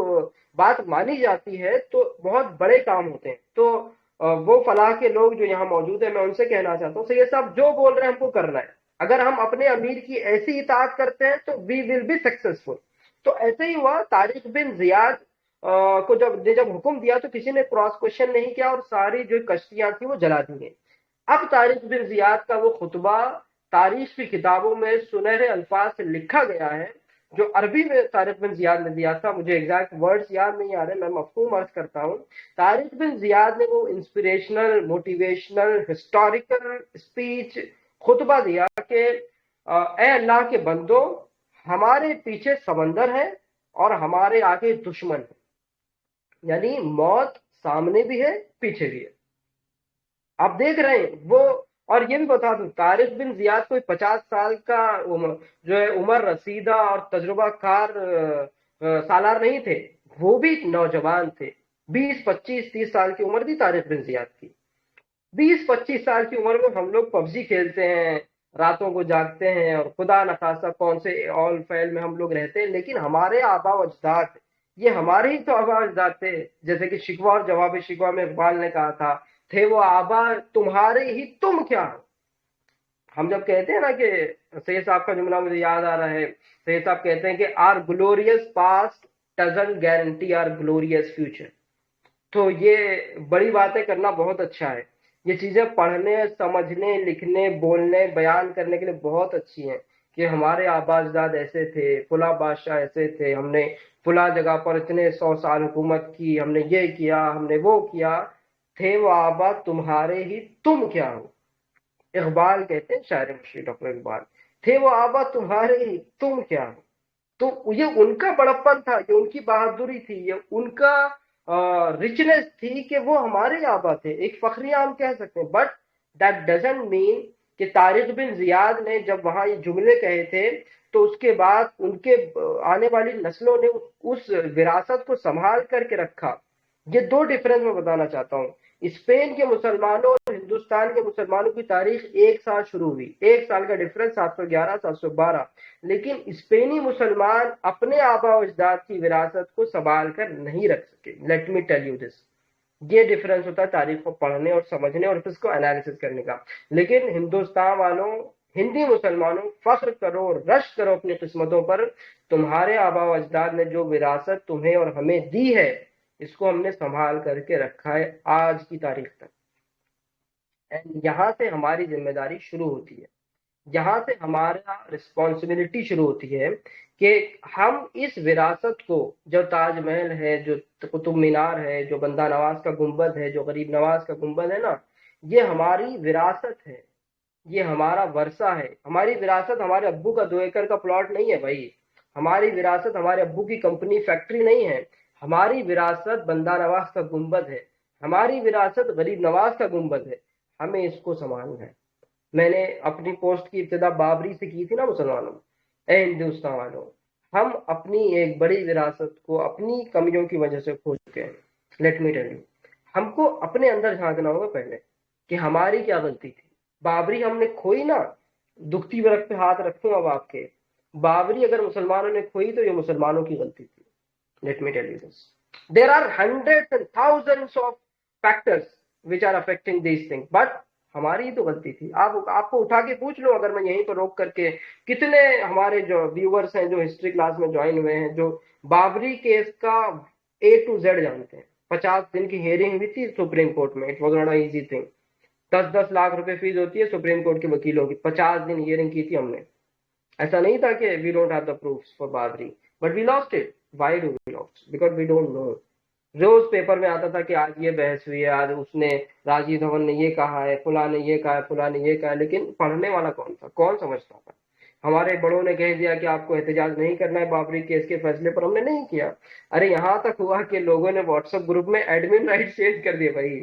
بات مانی جاتی ہے تو بہت بڑے کام ہوتے ہیں. تو وہ فلاح کے لوگ جو یہاں موجود ہیں، میں ان سے کہنا چاہتا ہوں سید صاحب جو بول رہے ہیں ہم کو کرنا ہے. اگر ہم اپنے امیر کی ایسی اطاعت کرتے ہیں تو وی ول بی سکسیسفل. تو ایسے ہی ہوا. طارق بن زیاد کو جب حکم دیا تو کسی نے کراس کوشچن نہیں کیا اور ساری جو کشتیاں تھیں وہ جلا دی گئیں. اب طارق بن زیاد کا وہ خطبہ تاریخ کی کتابوں میں سنہرے الفاظ سے لکھا گیا ہے، جو عربی میں طارق بن زیاد نے دیا تھا. مجھے ایگزیکٹ ورڈز یاد نہیں آ رہے، میں مفہوم عرض کرتا ہوں. طارق بن زیاد نے وہ انسپریشنل، موٹیویشنل، ہسٹوریکل اسپیچ خطبہ دیا کہ اے اللہ کے بندو، ہمارے پیچھے سمندر ہے اور ہمارے آگے دشمن ہے. یعنی موت سامنے بھی ہے پیچھے بھی ہے. آپ دیکھ رہے ہیں وہ. اور یہ بھی بتا دوں طارق بن زیاد کوئی 50 سال کا جو ہے عمر رسیدہ اور تجربہ کار سالار نہیں تھے. وہ بھی نوجوان تھے. 20 25 30 سال کی عمر تھی طارق بن زیاد کی. 20 25 سال کی عمر میں ہم لوگ پبجی کھیلتے ہیں، راتوں کو جاگتے ہیں، اور خدا نخواستہ کون سے آل فیل میں ہم لوگ رہتے ہیں. لیکن ہمارے آبا و اجداد، یہ ہمارے ہی تو آبا و اجداد تھے. جیسے کہ شکوہ اور جواب شکوہ میں اقبال نے کہا تھا، تھے وہ آبا تمہارے ہی تم کیا ہو. ہم جب کہتے ہیں نا کہ سید صاحب کا جملہ مجھے یاد آ رہا ہے، سید صاحب کہتے ہیں کہ our glorious past doesn't guarantee our glorious future. تو یہ بڑی باتیں کرنا بہت اچھا ہے. یہ چیزیں پڑھنے، سمجھنے، لکھنے، بولنے، بیان کرنے کے لیے بہت اچھی ہیں کہ ہمارے آبا اجداد ایسے تھے، فلاں بادشاہ ایسے تھے، ہم نے فلاں جگہ پر اتنے 100 سال حکومت کی، ہم نے یہ کیا، ہم نے وہ کیا. تھے وہ آبا تمہارے ہی تم کیا ہو. اقبال کہتے ہیں، شاعر مشرق ڈاکٹر اقبال، تھے وہ آبا تمہارے ہی تم کیا ہو. تو یہ ان کا بڑپن تھا، یہ ان کی بہادری تھی، یہ ان کا ریچنس تھی کہ وہ ہمارے آبا تھے. ایک فخری عام کہہ سکتے ہیں. بٹ دیٹ ڈزنٹ مین کہ طارق بن زیاد نے جب وہاں یہ جملے کہے تھے تو اس کے بعد ان کے آنے والی نسلوں نے اس وراثت کو سنبھال کر کے رکھا. یہ دو ڈفرنس میں بتانا چاہتا ہوں. اسپین کے مسلمانوں اور ہندوستان کے مسلمانوں کی تاریخ ایک سال شروع ہوئی، 1 سال کا ڈفرنس، 711 712. لیکن اسپینی مسلمان اپنے آبا و اجداد کی وراثت کو سنبھال کر نہیں رکھ سکے. لیٹ می ٹیل یو دس. یہ ڈفرنس ہوتا ہے تاریخ کو پڑھنے اور سمجھنے اور پھر اس کو انالیسس کرنے کا. لیکن ہندوستان والوں، ہندی مسلمانوں، فخر کرو، رشک کرو اپنی قسمتوں پر. تمہارے آبا و اجداد نے جو وراثت تمہیں اور ہمیں دی ہے، اس کو ہم نے سنبھال کر کے رکھا ہے آج کی تاریخ تک. یہاں سے ہماری ذمہ داری شروع ہوتی ہے، یہاں سے ہمارا رسپانسبلٹی شروع ہوتی ہے کہ ہم اس وراثت کو، جو تاج محل ہے، جو قطب مینار ہے، جو بندہ نواز کا گنبد ہے، جو غریب نواز کا گنبد ہے نا، یہ ہماری وراثت ہے، یہ ہمارا ورثہ ہے. ہماری وراثت ہمارے ابو کا 2 ایکڑ کا پلاٹ نہیں ہے بھائی. ہماری وراثت ہمارے ابو کی کمپنی فیکٹری نہیں ہے. ہماری وراثت بندہ نواز کا گنبد ہے. ہماری وراثت غریب نواز کا گنبد ہے. ہمیں اس کو سنبھالنا ہے. میں نے اپنی پوسٹ کی ابتدا بابری سے کی تھی نا مسلمانوں. اے ہندوستان والوں، ہم اپنی ایک بڑی وراثت کو اپنی کمیوں کی وجہ سے کھو چکے ہیں. لیٹ می ٹیل یو، ہم کو اپنے اندر جھانکنا ہوگا پہلے کہ ہماری کیا غلطی تھی. بابری ہم نے کھوئی نا. دکھتی ورق پہ ہاتھ رکھوں اب آپ کے. بابری اگر مسلمانوں نے کھوئی تو یہ مسلمانوں کی غلطی تھی. Let me tell you this. There are hundreds and thousands of factors which are affecting these things. But ہماری ہی تو غلطی تھی. آپ کو اٹھا کے پوچھ لو، اگر میں یہیں پر روک کر کے، کتنے ہمارے جو ویورز ہیں جو ہسٹری کلاس میں جوائن ہوئے ہیں، جو بابری کیس کا A to Z جانتے ہیں. 50 دن کی ہیئرنگ ہوئی تھی سپریم کورٹ میں. It was not a easy thing. 10 lakh روپے فیس ہوتی ہے سپریم کورٹ کے وکیلوں کی. 50 دن ہیئرنگ کی تھی ہم نے. ایسا نہیں تھا کہ we don't have the proofs for Babri, but we lost it. Why do we lost? Because we don't know. روز پیپر میں آتا تھا کہ آج یہ بحث ہوئی ہے، آج اس نے، راجیو دھون نے یہ کہا ہے، فلاں نے یہ کہا ہے، فلاں نے یہ کہا ہے. لیکن پڑھنے والا کون تھا؟ کون سمجھتا تھا؟ ہمارے بڑوں نے کہہ دیا کہ آپ کو احتجاج نہیں کرنا ہے بابری کیس کے فیصلے پر، ہم نے نہیں کیا. ارے یہاں تک ہوا کہ لوگوں نے واٹس ایپ گروپ میں ایڈمن رائٹ چینج کر دیے بھائی.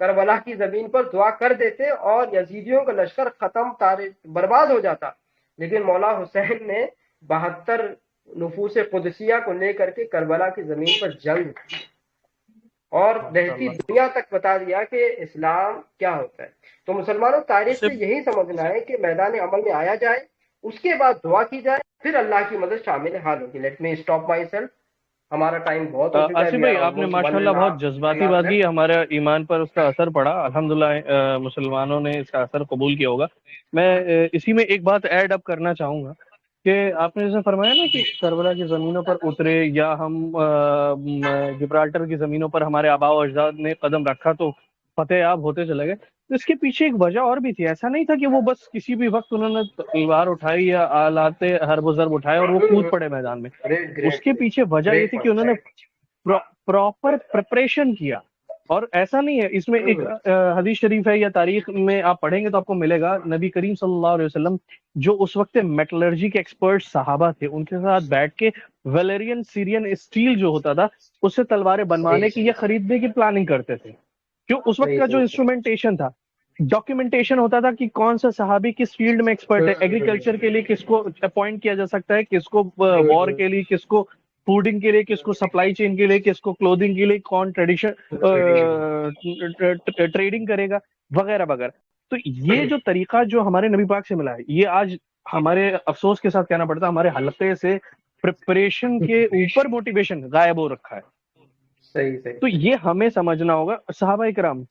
کربلا کی زمین پر دعا کر دیتے اور یزیدیوں کا لشکر ختم برباد ہو جاتا، لیکن مولا حسین نے 72 نفوس قدسیہ کو لے کر کے کربلا کی زمین پر جنگ کی اور رہتی دنیا تک بتا دیا کہ اسلام کیا ہوتا ہے۔ تو مسلمانوں تاریخ سے یہی سمجھنا ہے کہ میدان عمل میں آیا جائے، اس کے بعد دعا کی جائے، پھر اللہ کی مدد شامل حال ہوگی۔ Let me stop my self, ہمارا ٹائم بہت ہو چکا ہے۔ آصف بھائی آپ نے ماشاءاللہ بہت جذباتی بات کی، ہمارے ایمان پر اس کا اثر پڑا، الحمدللہ مسلمانوں نے اس کا اثر قبول کیا ہوگا۔ میں اسی میں ایک بات ایڈ اپ کرنا چاہوں گا کہ آپ نے جیسے فرمایا نا کہ کربلا کی زمینوں پر اترے یا ہم جبرالٹر کی زمینوں پر ہمارے آباء و اجداد نے قدم رکھا تو فتح یاب ہوتے چلے گئے، تو اس کے پیچھے ایک وجہ اور بھی تھی۔ ایسا نہیں تھا کہ وہ بس کسی بھی وقت انہوں نے تلوار اٹھائی یا آلات حرب و ضرب اٹھائے اور وہ کود پڑے میدان میں۔ اس کے پیچھے وجہ یہ تھی کہ انہوں نے پراپر پریپریشن کیا، اور ایسا نہیں ہے۔ اس میں ایک حدیث شریف ہے یا تاریخ میں آپ پڑھیں گے تو آپ کو ملے گا، نبی کریم صلی اللہ علیہ وسلم جو اس وقت میٹلرجی کے ایکسپرٹ صحابہ تھے، ان کے ساتھ بیٹھ کے ویلیرین سیرین اسٹیل جو ہوتا تھا اس سے تلواریں بنوانے کی یا خریدنے کی پلاننگ کرتے تھے، کیوں اس وقت کا جو انسٹرومنٹیشن تھا، ڈاکیومنٹیشن ہوتا تھا کہ کون سا صحابی کس فیلڈ میں ایکسپرٹ ہے، ایگریکلچر کے لیے کس کو اپوائنٹ کیا جا سکتا ہے، کس کو وار کے لیے، کس کو فوڈنگ کے لیے، کس کو سپلائی چین کے لیے، کس کو کلودنگ کے لیے، کون ٹریڈنگ کرے گا، وغیرہ وغیرہ۔ تو یہ جو طریقہ جو ہمارے نبی پاک سے ملا ہے، یہ آج ہمارے افسوس کے ساتھ کہنا پڑتا ہے ہمارے حلقے سے پریپریشن کے اوپر موٹیویشن غائب ہو رکھا ہے۔ تو یہ ہمیں سمجھنا ہوگا۔ صحابہ کرام،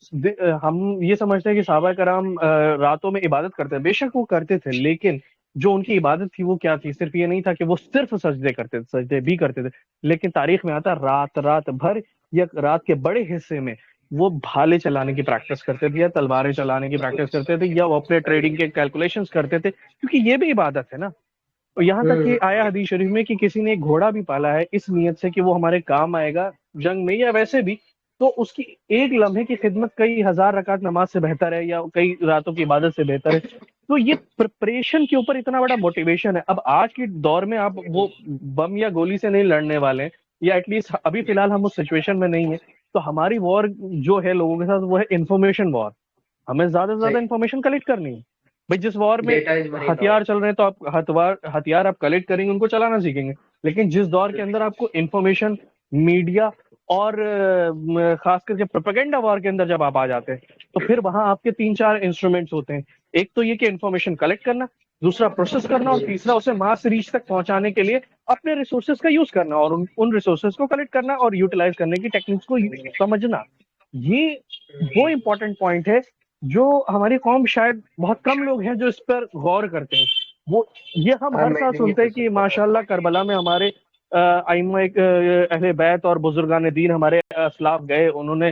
ہم یہ سمجھتے ہیں کہ صحابہ کرام راتوں میں عبادت کرتے ہیں، بے شک وہ کرتے تھے، لیکن جو ان کی عبادت تھی وہ کیا تھی؟ صرف یہ نہیں تھا کہ وہ صرف سجدے کرتے تھے، سجدے بھی کرتے تھے، لیکن تاریخ میں آتا رات بھر یا رات کے بڑے حصے میں وہ بھالے چلانے کی پریکٹس کرتے تھے، یا تلواریں چلانے کی پریکٹس کرتے تھے، یا وہ اپنے ٹریڈنگ کے کیلکولیشنز کرتے تھے، کیونکہ یہ بھی عبادت ہے نا۔ اور یہاں تک کہ آیا حدیث شریف میں کہ کسی نے ایک گھوڑا بھی پالا ہے اس نیت سے کہ وہ ہمارے کام آئے گا جنگ میں یا ویسے بھی، تو اس کی ایک لمحے کی خدمت کئی ہزار رکعت نماز سے بہتر ہے یا کئی راتوں کی عبادت سے بہتر ہے۔ تو یہ پریپریشن کے اوپر اتنا بڑا موٹیویشن ہے۔ اب آج کے دور میں آپ وہ بم یا گولی سے نہیں لڑنے والے، یا ایٹ لیسٹ ابھی فی الحال ہم اس سچویشن میں نہیں ہیں، تو ہماری وار جو ہے لوگوں کے ساتھ وہ ہے انفارمیشن وار۔ ہمیں زیادہ سے زیادہ انفارمیشن کلیکٹ کرنی ہے۔ بھائی جس وار میں ہتھیار چل رہے ہیں تو آپ ہتھیار آپ کلیکٹ کریں گے، ان کو چلانا سیکھیں گے، لیکن جس دور کے اندر آپ کو انفارمیشن، میڈیا اور خاص کر کے پروپیگنڈا وار کے اندر جب آپ آ جاتے ہیں تو پھر وہاں آپ کے 3-4 انسٹرومنٹس ہوتے ہیں۔ ایک تو یہ کہ انفارمیشن کلیکٹ کرنا، دوسرا پروسیس کرنا، اور تیسرا اسے ماس ریچ تک پہنچانے کے لیے اپنے ریسورسز کا یوز کرنا، اور ان ریسورسز کو کلیکٹ کرنا اور یوٹیلائز کرنے کی ٹیکنیکس کو سمجھنا۔ یہ وہ امپورٹنٹ پوائنٹ ہے جو ہماری قوم شاید بہت کم لوگ ہیں جو اس پر غور کرتے ہیں۔ وہ یہ ہم ہر سال سنتے ہیں کہ ماشاءاللہ کربلا میں ہمارے ائمہ اہل بیت اور بزرگان دین، ہمارے اسلاف گئے، انہوں نے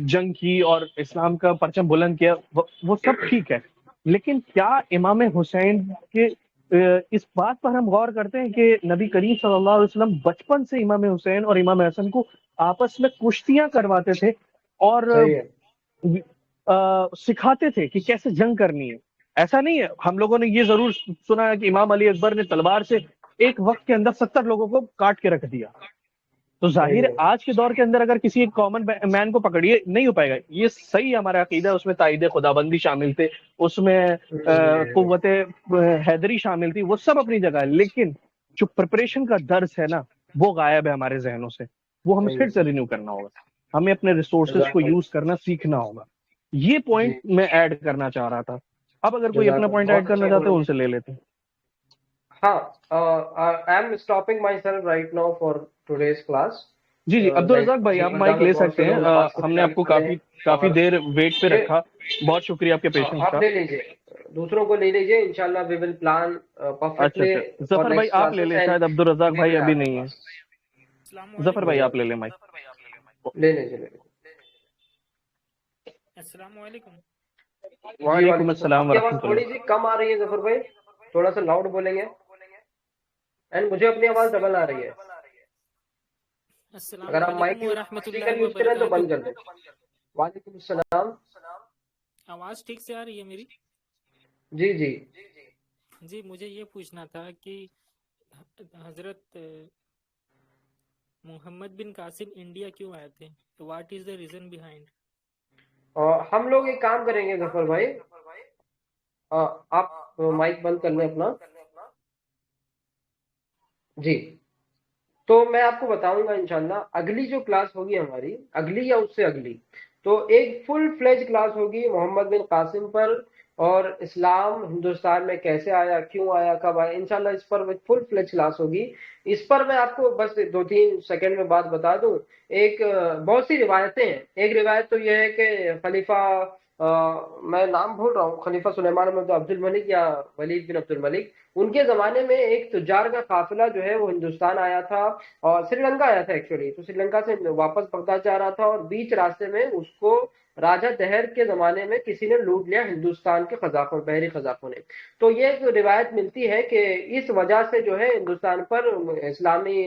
جنگ کی اور اسلام کا پرچم بلند کیا، وہ سب ٹھیک ہے، لیکن کیا امام حسین کے اس بات پر ہم غور کرتے ہیں کہ نبی کریم صلی اللہ علیہ وسلم بچپن سے امام حسین اور امام حسن کو آپس میں کشتیاں کرواتے تھے اور سکھاتے تھے کہ کیسے جنگ کرنی ہے؟ ایسا نہیں ہے۔ ہم لوگوں نے یہ ضرور سنا ہے کہ امام علی اکبر نے تلوار سے ایک وقت کے اندر 70 لوگوں کو کاٹ کے رکھ دیا۔ تو ظاہر آج کے دور کے اندر اگر کسی ایک کامن مین کو پکڑیے نہیں ہو پائے گا۔ یہ صحیح ہمارا عقیدہ، اس میں تائید خداوندی شامل تھے، اس میں قوت حیدری شامل تھی، وہ سب اپنی جگہ ہے، لیکن جو پریپریشن کا درس ہے نا وہ غائب ہے ہمارے ذہنوں سے۔ وہ ہمیں پھر سے رینیو کرنا ہوگا، ہمیں اپنے ریسورسز کو یوز کرنا سیکھنا ہوگا۔ یہ پوائنٹ میں ایڈ کرنا چاہ رہا تھا۔ اب اگر کوئی اپنا پوائنٹ ایڈ کرنا چاہتے ہیں ان سے لے لیتے ہیں۔ ہاں، I am stopping myself right now for today's class. جی عبدالرزاق بھائی آپ مائک لے سکتے ہیں، ہم نے آپ کو کافی دیر ویٹ پہ رکھا، بہت شکریہ آپ کے پیشنس کا۔ آپ لے لیجیے، دوسروں کو لے لیجیے، انشاءاللہ we will plan perfectly. اچھا ظفر بھائی آپ لے لیں، شاید عبدالرزاق بھائی ابھی نہیں ہے۔ ظفر بھائی آپ لے لیں مائک۔ لے لیجیے۔ السلام علیکم۔ وعلیکم السلام آپ کی آواز ورحمۃ تھوڑی اللہ۔ سی کم آ رہی ہے ظفر بھائی، تھوڑا سا لاؤڈ بولیں گے، اینڈ مجھے اپنی آواز ڈبل آ رہی ہے۔ السلام اگر آپ مائک علیکم ورحمۃ اسپیکر اللہ یوز کریں تو بند کر وبرکاتہ۔ دیں۔ وعلیکم السلام۔ آواز ٹھیک سے آ رہی ہے میری؟ جی جی جی مجھے یہ پوچھنا تھا کہ حضرت محمد بن قاسم انڈیا کیوں آئے تھے؟ What is the reason behind? اور ہم لوگ ایک کام کریں گے ظفر بھائی، آپ مائک بند کر لیں اپنا. جی، تو میں آپ کو بتاؤں گا انشاءاللہ اگلی جو کلاس ہوگی ہماری، اگلی یا اس سے اگلی، تو ایک فل فلیج کلاس ہوگی محمد بن قاسم پر، اور اسلام ہندوستان میں کیسے آیا، کیوں آیا، کب آیا. انشاءاللہ اس پر فل فلیج کلاس ہوگی. اس پر میں آپ کو بس 2-3 سیکنڈ میں بات بتا دوں. ایک بہت سی روایتیں ہیں. ایک روایت تو یہ ہے کہ خلیفہ میں نام بھول رہا ہوں، خلیفہ سلیمان بن عبد الملک یا ولید بن عبد الملک، ان کے زمانے میں ایک تجار کا قافلہ جو ہے وہ ہندوستان آیا تھا، اور سری لنکا آیا تھا ایکچولی. تو سری لنکا سے واپس بغداد جا رہا تھا، اور بیچ راستے میں اس کو راجہ دہر کے زمانے میں کسی نے لوٹ لیا ہندوستان کے قزاقوں، بحری قزاقوں نے. تو یہ ایک روایت ملتی ہے کہ اس وجہ سے جو ہے ہندوستان پر اسلامی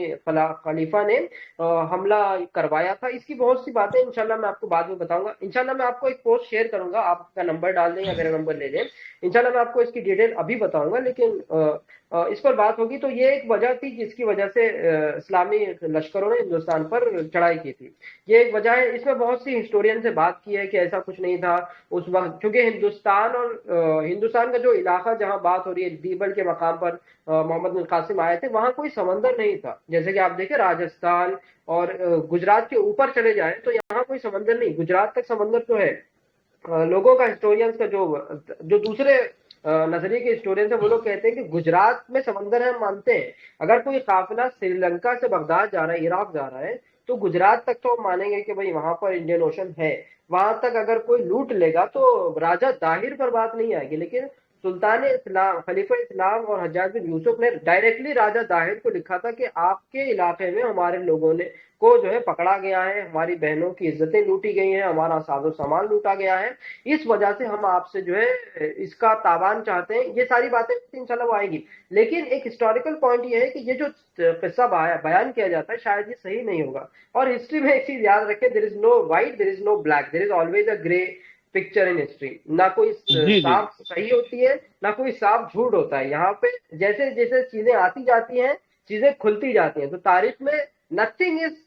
خلیفہ نے حملہ کروایا تھا. اس کی بہت سی باتیں انشاءاللہ میں آپ کو بعد میں بتاؤں گا. انشاءاللہ میں آپ کو ایک پوسٹ شیئر کروں گا، آپ کا نمبر ڈال دیں یا میرا نمبر لے لیں. انشاءاللہ میں آپ کو اس کی ڈیٹیل ابھی بتاؤں گا، لیکن اس پر بات ہوگی. تو یہ ایک وجہ تھی جس کی وجہ سے اسلامی لشکروں نے ہندوستان پر چڑھائی کی تھی. یہ ایک وجہ ہے. اس میں بہت سی ہسٹورین سے بات کی ہے کہ ایسا کچھ نہیں تھا اس وقت، کیونکہ ہندوستان اور ہندوستان کا جو علاقہ جہاں بات ہو رہی ہے دیبل کے مقام پر محمد بن قاسم آئے تھے، وہاں کوئی سمندر نہیں تھا. جیسے کہ آپ دیکھیں راجستھان اور گجرات کے اوپر چلے جائیں تو یہاں کوئی سمندر نہیں. گجرات تک سمندر تو ہے. لوگوں کا ہسٹورینز کا جو دوسرے نظریے کے ہسٹورینز ہیں وہ لوگ کہتے ہیں کہ گجرات میں سمندر ہے، ہم مانتے ہیں. اگر کوئی قافلہ سری لنکا سے بغداد جا رہا ہے، عراق جا رہا ہے، تو گجرات تک تو ہم مانیں گے کہ بھئی وہاں پر انڈین اوشن ہے. وہاں تک اگر کوئی لوٹ لے گا تو راجہ طاہر پر بات نہیں آئے گی. لیکن سلطان اسلام، خلیفہ اسلام اور حجاج بن یوسف نے ڈائریکٹلی راجہ طاہر کو لکھا تھا کہ آپ کے علاقے میں ہمارے لوگوں نے کو جو ہے پکڑا گیا ہے، ہماری بہنوں کی عزتیں لوٹی گئی ہیں، ہمارا ساز و سامان لوٹا گیا ہے، اس وجہ سے ہم آپ سے جو ہے اس کا تاوان چاہتے ہیں. یہ ساری باتیں انشاءاللہ وہ آئیں گی. لیکن ایک ہسٹوریکل پوائنٹ یہ ہے کہ یہ جو قصہ بیان کیا جاتا ہے شاید یہ صحیح نہیں ہوگا. اور ہسٹری میں ایک چیز یاد رکھیں، there is no white, there is no black, there is always a grey picture in history. نہ کوئی جی جی صاف صحیح ہوتی ہے، نہ کوئی صاف جھوٹ ہوتا ہے. یہاں پہ جیسے جیسے چیزیں آتی جاتی ہیں چیزیں کھلتی جاتی ہیں. تو تاریخ میں نتھنگ از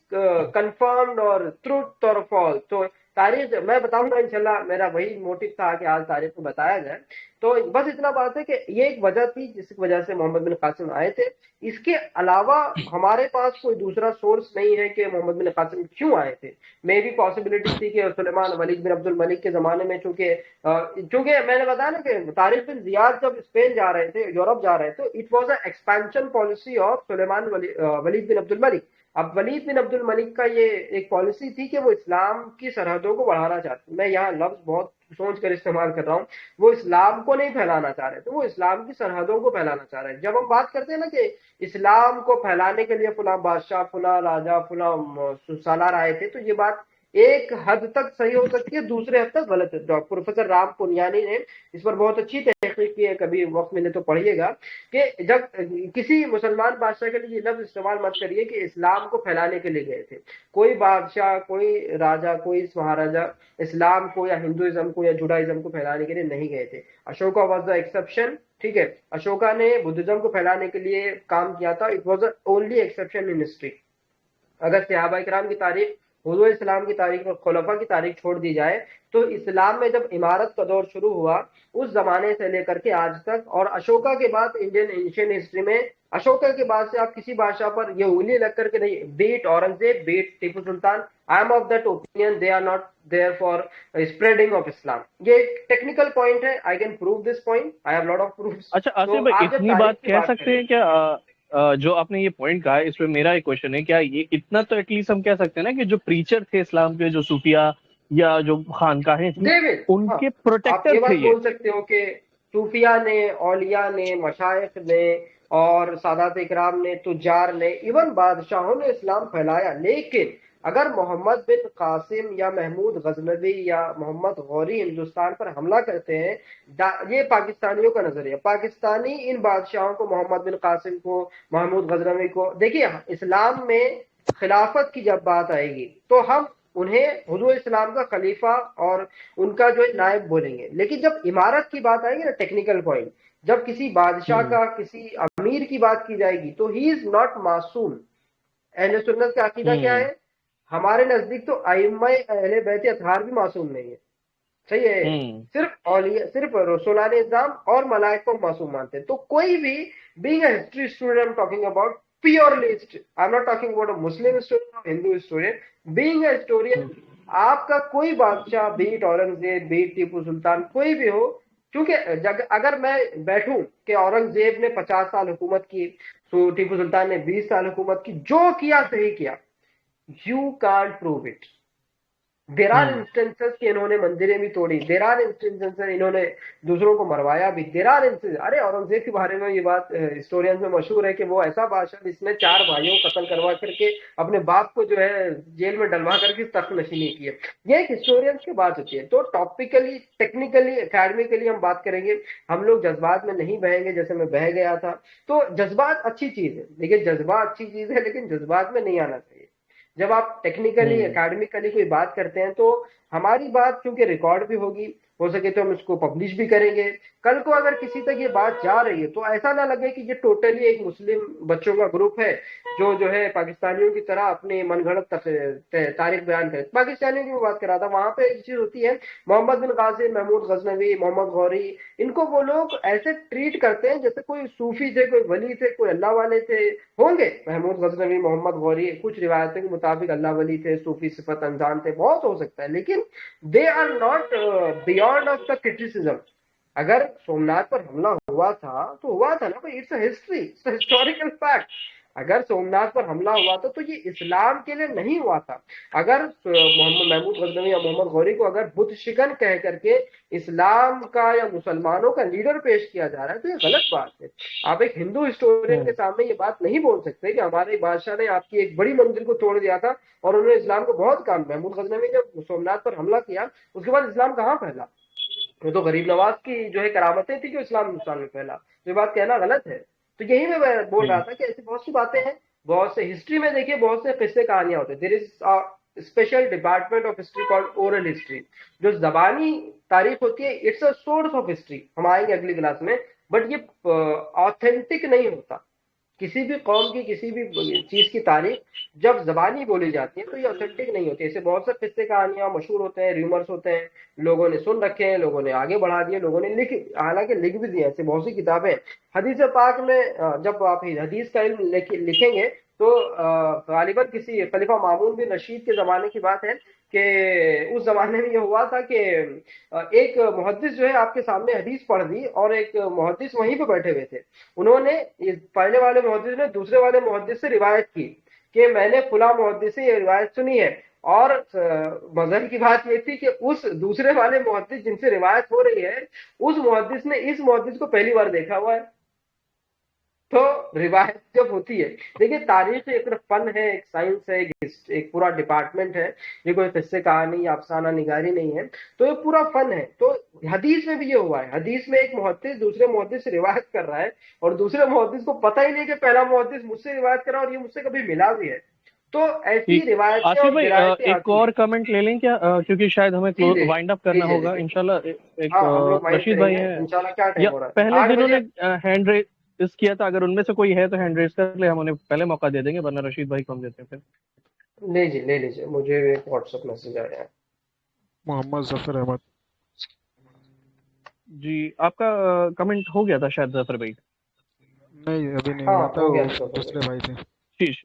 کنفرمڈ اور ٹروتھ اور فالس. تو تاریخ میں بتاؤں گا انشاءاللہ، میرا وہی موٹو تھا کہ آج تاریخ میں بتایا جائے. تو بس اتنا بات ہے کہ یہ ایک وجہ تھی جس کی وجہ سے محمد بن قاسم آئے تھے. اس کے علاوہ ہمارے پاس کوئی دوسرا سورس نہیں ہے کہ محمد بن قاسم کیوں آئے تھے. میں بھی پاسبلٹی تھی کہ سلیمان ولید بن عبد الملک کے زمانے میں، چونکہ میں نے بتایا نا کہ طارق بن زیاد جب اسپین جا رہے تھے، یورپ جا رہے تھے، it was a expansion policy of سلیمان ولید بن عبد الملک. اب ولید بن عبد الملک کا یہ ایک پالیسی تھی کہ وہ اسلام کی سرحدوں کو بڑھانا چاہتے. میں یہاں لفظ بہت سوچ کر استعمال کر رہا ہوں. وہ اسلام کو نہیں پھیلانا چاہ رہے تھے، وہ اسلام کی سرحدوں کو پھیلانا چاہ رہے ہیں. جب ہم بات کرتے ہیں نا کہ اسلام کو پھیلانے کے لیے فلاں بادشاہ، فلاں راجا، فلاں سالار آئے تھے، تو یہ بات ایک حد تک صحیح ہو سکتی ہے، دوسرے حد تک غلط ہے. پروفیسر رام پونیانی نے اس پر بہت اچھی تحقیق کی ہے، کبھی وقت ملے تو پڑھیے گا، کہ جب کسی مسلمان بادشاہ کے لیے یہ لفظ استعمال مت کریے کہ اسلام کو پھیلانے کے لیے گئے تھے. کوئی بادشاہ، کوئی راجا، کوئی مہاراجا اسلام کو یا ہندوازم کو یا جوڈائزم کو پھیلانے کے لیے نہیں گئے تھے. Ashoka was the exception. ٹھیک ہے، اشوکا نے بدھزم کو پھیلانے کے لیے کام کیا تھا. It was only exception in history. اگر صحابہ کرام کی تاریخ، حضور اسلام کی تاریخ اور خلفاء کی تاریخ چھوڑ دی جائے تو اسلام میں جب عمارت کا دور شروع ہوا اس زمانے سے لے کر کے آج تک، اور اشوکا کے بعد انڈین اینشین ہسٹری میں اشوکا کے بعد سے آپ کسی بادشاہ پر یہ انگلی لگ کر کے نہیں، but Aurangzeb, but Tipu Sultan, I am of that opinion they are not there for spreading of اسلام. یہ ایک ٹیکنیکل پوائنٹ ہے. I can prove this point, I have lot of proofs. اچھا آصف تو بھائی، آپ جب اتنی تاریخ بات کی کہہ بات سکتے کریں، ہیں کیا؟ جو آپ نے یہ پوائنٹ کہا ہے اس پہ میرا ایک کوشچن ہے، کیا یہ اتنا تو ایٹ لیسٹ ہم کہہ سکتے ہیں نا کہ جو پریچر تھے اسلام کے، جو صوفیہ یا جو خانقاہیں تھیں، ڈیوڈ، ان ہاں کے آپ پروٹیکٹر یہ تھے بات یہ؟ بول سکتے ہو کہ صوفیہ نے، اولیاء نے، مشائخ نے اور سادات اکرام نے، تجار نے، ایون بادشاہوں نے اسلام پھیلایا. لیکن اگر محمد بن قاسم یا محمود غزنوی یا محمد غوری ہندوستان پر حملہ کرتے ہیں، یہ پاکستانیوں کا نظریہ، پاکستانی ان بادشاہوں کو، محمد بن قاسم کو، محمود غزنوی کو، دیکھیے اسلام میں خلافت کی جب بات آئے گی تو ہم انہیں حضور اسلام کا خلیفہ اور ان کا جو نائب بولیں گے. لیکن جب عمارت کی بات آئے گی نا، ٹیکنیکل پوائنٹ، جب کسی بادشاہ کا، کسی امیر کی بات کی جائے گی تو ہی از ناٹ معصوم. اہل سنت کا عقیدہ کیا ہوں ہے؟ ہمارے نزدیک تو ائمہ اہل بیت اطہار بھی معصوم نہیں ہے. صحیح ہے, صرف اولیاء, صرف رسولان اعظام اور ملائک کو معصوم مانتے ہیں. تو کوئی بھی being a history student, I'm talking about purely history, I'm not talking about a Muslim historian or Hindu historian, being a historian, آپ کا کوئی بادشاہ, بیٹ اورنگزیب, بیٹ ٹیپو سلطان, کوئی بھی ہو, کیونکہ اگر میں بیٹھوں کہ اورنگزیب نے 50 سال حکومت کی, ٹیپو سلطان نے 20 سال حکومت کی, جو کیا صحیح کیا, you can't prove it. There are instances کہ انہوں نے مندریں بھی توڑی, دیر آر انسٹنسز انہوں نے دوسروں کو مروایا بھی, دیر آر انسٹنسز. ارے اورنگزیب کے بارے میں یہ بات ہسٹورینز میں مشہور ہے کہ وہ ایسا بادشاہ جس نے 4 بھائیوں کو قتل کروا کر کے اپنے باپ کو جو ہے جیل میں ڈلوا کر کے تخت نشینی کی ہے. یہ ایک ہسٹورینز کی بات ہوتی ہے. تو ٹاپیکلی, ٹیکنیکلی, اکیڈمیکلی ہم بات کریں گے, ہم لوگ جذبات میں نہیں بہیں گے جیسے میں بہہ گیا تھا. تو جذبات اچھی چیز ہے, لیکن جذبہ اچھی چیز ہے, لیکن جذبات میں نہیں آنا چاہیے. جب آپ ٹیکنیکلی, اکیڈمیکلی کوئی بات کرتے ہیں تو ہماری بات کیونکہ ریکارڈ بھی ہوگی, ہو سکے تو ہم اس کو پبلش بھی کریں گے. کل کو اگر کسی تک یہ بات جا رہی ہے تو ایسا نہ لگے کہ یہ ٹوٹلی ایک مسلم بچوں کا گروپ ہے جو ہے پاکستانیوں کی طرح اپنے من گھڑت تاریخ بیان کرے. پاکستانیوں کی میں بات کر رہا تھا, وہاں پہ ایک چیز ہوتی ہے, محمد بن قاسم, محمود غزنوی, محمد غوری, ان کو وہ لوگ ایسے ٹریٹ کرتے ہیں جیسے کوئی صوفی تھے, کوئی ولی تھے, کوئی اللہ والے تھے. ہوں گے محمود غزنوی, محمد غوری کچھ روایتوں کے مطابق اللہ ولی تھے, صوفی صفت انجان تھے, بہت ہو سکتا ہے, لیکن they are not beyond of the criticism. اگر سومناتھ پر حملہ ہوا تھا تو ہوا تھا نا بھائی, it's a history, it's a historical fact. اگر سومناتھ پر حملہ ہوا تھا تو یہ اسلام کے لیے نہیں ہوا تھا. اگر محمد محمود غزنوی یا محمد غوری کو اگر بت شکن کہہ کر کے اسلام کا یا مسلمانوں کا لیڈر پیش کیا جا رہا ہے تو یہ غلط بات ہے. آپ ایک ہندو ہسٹورین کے سامنے یہ بات نہیں بول سکتے کہ ہمارے بادشاہ نے آپ کی ایک بڑی منزل کو توڑ دیا تھا اور انہوں نے اسلام کو بہت کام. محمود غزنوی جب سومناتھ پر حملہ کیا اس کے بعد اسلام کہاں پھیلا؟ وہ تو غریب نواز کی جو ہے کرامتیں تھی جو اسلام ہندوستان میں پھیلا. تو یہ بات کہنا غلط ہے. تو یہی میں بول رہا تھا کہ ایسی بہت سی باتیں ہیں, بہت سے ہسٹری میں دیکھیے بہت سے قصے کہانیاں ہوتے ہیں. There is special department of history called oral history. جو زبانی تاریخ ہوتی ہے it's a source of history, ہم آئیں گے اگلی کلاس میں, بٹ یہ آتھینٹک نہیں ہوتا. کسی بھی قوم کی کسی بھی چیز کی تاریخ جب زبانی بولی جاتی ہے تو یہ اوتھینٹک نہیں ہوتی. ایسے بہت سے قصے کہانیاں مشہور ہوتے ہیں, ریومرس ہوتے ہیں, لوگوں نے سن رکھے ہیں, لوگوں نے آگے بڑھا دیے, لوگوں نے حالانکہ لکھ بھی دیے. ایسے بہت سی کتابیں حدیث پاک میں, جب آپ حدیث کا علم لکھیں گے تو غالباً کسی خلیفہ مامون بن رشید کے زمانے کی بات ہے کہ اس زمانے میں یہ ہوا تھا کہ ایک محدث جو ہے آپ کے سامنے حدیث پڑھ دی اور ایک محدث وہیں پہ بیٹھے ہوئے تھے. انہوں نے, پہلے والے محدث نے دوسرے والے محدث سے روایت کی کہ میں نے فلاں محدث سے یہ روایت سنی ہے, اور مزے کی بات یہ تھی کہ اس دوسرے والے محدث جن سے روایت ہو رہی ہے اس محدث نے اس محدث کو پہلی بار دیکھا ہوا ہے. تو روایت جب ہوتی ہے, دیکھیے تاریخ ایک فن ہے, ایک سائنس ہے, ایک پورا ڈپارٹمنٹ ہے. یہ کوئی قصے کہانی یا افسانہ نگاری نہیں ہے, تو یہ پورا فن ہے. تو حدیث میں بھی یہ ہوا ہے. حدیث میں ایک محدث دوسرے محدث سے روایت کر رہا ہے اور دوسرے محدث کو پتہ ہی نہیں کہ پہلا محدث مجھ سے روایت کر رہا ہے اور یہ مجھ سے کبھی ملا بھی ہے. تو ایسی روایتیں آصف اور بھائی روایتیں ایک اور کمنٹ لے لیں کیا, کیونکہ شاید ہمیں وائنڈ اپ کرنا ہوگا انشاءاللہ. ایک ہم لوگ مائنڈ رشید کریں بھائی گے ہیں انشاءاللہ. کیا ٹائم یا ہو رہا ہے؟ پہلے 8 جنہوں بجے. نے ہینڈ ریز کیا تھا, اگر ان میں سے کوئی ہے تو ہینڈ ریز کر لے, ہم انہیں پہلے موقع دے دیں گے, ورنہ رشید بھائی کو ہم دیتے ہیں پھر. لے لیجیے, مجھے ایک واٹس ایپ میسج آیا ہے. محمد ظفر احمد. جی آپ کا کمنٹ ہو گیا تھا شاید ظفر بھائی. نہیں ابھی نہیں ہاں ہوا تھا, ہو گیا وہ تو دوسرے بھائی تھے. ٹھیک,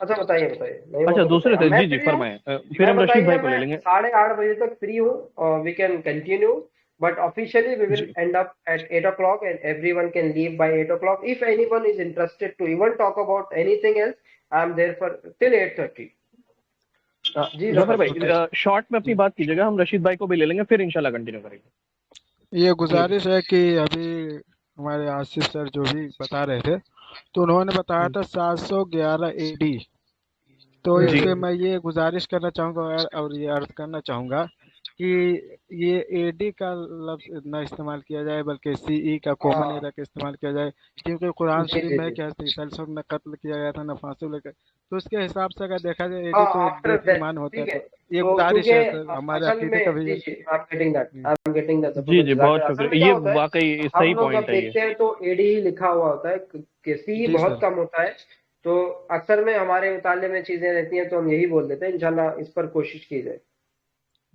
اچھا بتائیے نہیں ہوا اچھا تو دوسرے بتائیے. تھے, میں جی جی فری ہوں, فرمائیں, پھر میں ہم رشید بتائیے بھائی کو لے میں لیں گے. 8:30 بجے تک فری ہوں. We can continue, but officially we will جی end up at 8 o'clock and everyone can leave by 8 o'clock. If anyone is interested to even talk about anything else, I am there for till 8:30. جی ظفر ظفر بھائی بھائی. شارٹ میں اپنی بات کیجیے گا, ہم رشید بھائی کو بھی لے لیں گے, پھر انشاءاللہ کنٹینیو کریں گے. یہ گزارش ہے کہ ابھی ہمارے آصف سر جو بھی بتا رہے تھے تو انہوں نے بتایا تھا 711 AD. تو اس جی پہ میں یہ گزارش کرنا چاہوں گا اور یہ عرض کرنا چاہوں گا کہ یہ AD کا لفظ نہ استعمال کیا جائے بلکہ CE کا کامن ایرا کا استعمال کیا جائے, کیونکہ قرآن شریف میں کیا عیسیٰ علیہ السلام نے قتل کیا گیا تھا, نہ پھانسی لے کر, تو اس کے حساب سے اگر دیکھا جائے AD تو ایک آفٹر ڈیٹ کی ڈیتھ, مان ہوتا ہے. ٹھیک ہے. تو یہ تو گزارش ہے سر, کیونکہ ہمارے اصل عقیدے میں کا بھی جی ہے. جی I'm getting that. جی جی بہت اصل میں شکریہ, کیا یہ ہوتا ہے, واقعی ہم صحیح لوگ پوائنٹ جب ہے یہ. دیکھتے ہیں تو AD ہی لکھا ہوا ہوتا ہے کہ سی جی بہت سر. کم ہوتا ہے. تو اکثر میں ہمارے مطالعے میں چیزیں رہتی ہیں تو ہم یہی بول دیتے ہیں. انشاءاللہ اس پر کوشش کی جائے.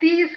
30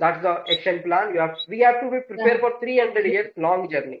that's the action plan. We have to be prepared for 300 years long journey,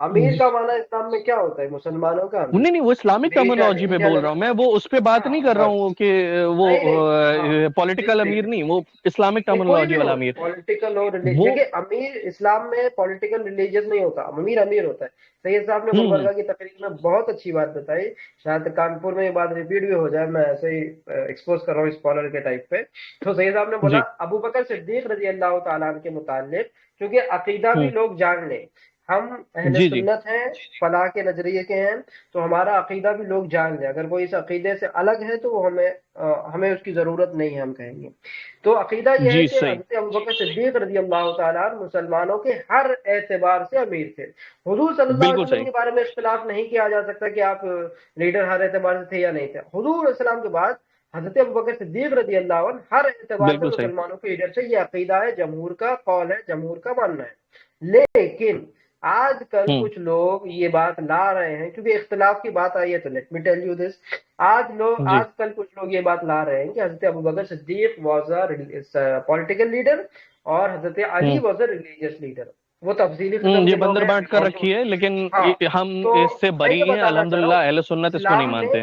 امیر کا معنی اسلام میں کیا ہوتا ہے؟ مسلمانوں کا امیر، نہیں وہ اسلامک میجر ٹرمینالوجی پہ انڈیا بول رہا ہوں میں، وہ اس پہ بات ہاں نہیں کر رہا بس، ہوں کہ وہ نہیں نہیں ہاں پولیٹیکل امیر نہیں، وہ اسلامک نہیں کوئی ٹرمینالوجی بھی ہو، والا امیر پولیٹیکل ہو وہ دیکھیں امیر اسلام میں پولیٹیکل ریلیجیس نہیں ہوتا، امیر امیر ہوتا ہے۔ سید صاحب نے گلبرگہ کی تقریر میں بہت اچھی بات بتائی، شاید کانپور میں یہ بات ریپیٹ بھی ہو جائے، میں ایسے ہی ایکسپوز کر رہا ہوں اسکالر کے ٹائپ پہ۔ تو سید صاحب نے بولا جی ابو بکر صدیق رضی اللہ تعالیٰ عنہ کے متعلق، کیونکہ عقیدہ بھی لوگ جان لیں، ہم اہل جی جی سنت ہیں، فلاح کے نظریے کے ہیں، تو ہمارا عقیدہ بھی لوگ جان لیں، اگر کوئی اس عقیدے سے الگ ہے تو وہ ہمیں اس کی ضرورت نہیں ہے، ہم کہیں گے۔ تو عقیدہ یہ ہے جی کہ صحیح حضرت ابوبکر صدیق رضی اللہ تعالیٰ عنہ مسلمانوں کے ہر اعتبار سے امیر تھے۔ حضور صلی اللہ علیہ بالکل وسلم صحیح کے بارے میں اختلاف نہیں کیا جا سکتا کہ آپ لیڈر ہر اعتبار سے تھے یا نہیں تھے، حضور علیہ السلام کے بعد حضرت ابوبکر صدیق رضی اللہ عنہ ہر اعتبار سے بالکل صحیح مسلمانوں کے لیڈر سے، یہ عقیدہ ہے، جمہور کا قول ہے، جمہور کا ماننا ہے۔ لیکن آج کل ہوں کچھ لوگ یہ بات لا رہے ہیں، کیونکہ اختلاف کی بات آئی ہے تو let me tell you this, جی آج کل کچھ لوگ یہ بات لا رہے ہیں کہ حضرت ابوبکر صدیق واز اے پولیٹیکل لیڈر اور حضرت علی ہوں واز اے ریلیجیس لیڈر۔ وہ تفصیلی قسم یہ کے لوگ بندر ہیں، بانٹ کر رکھی ہے، لیکن ہاں ہم تو اس سے میں بری یہ ہیں بتانا چاہ رہا الحمدللہ، ہوں، اہل سنت اس کو نہیں اسلام نے مانتے۔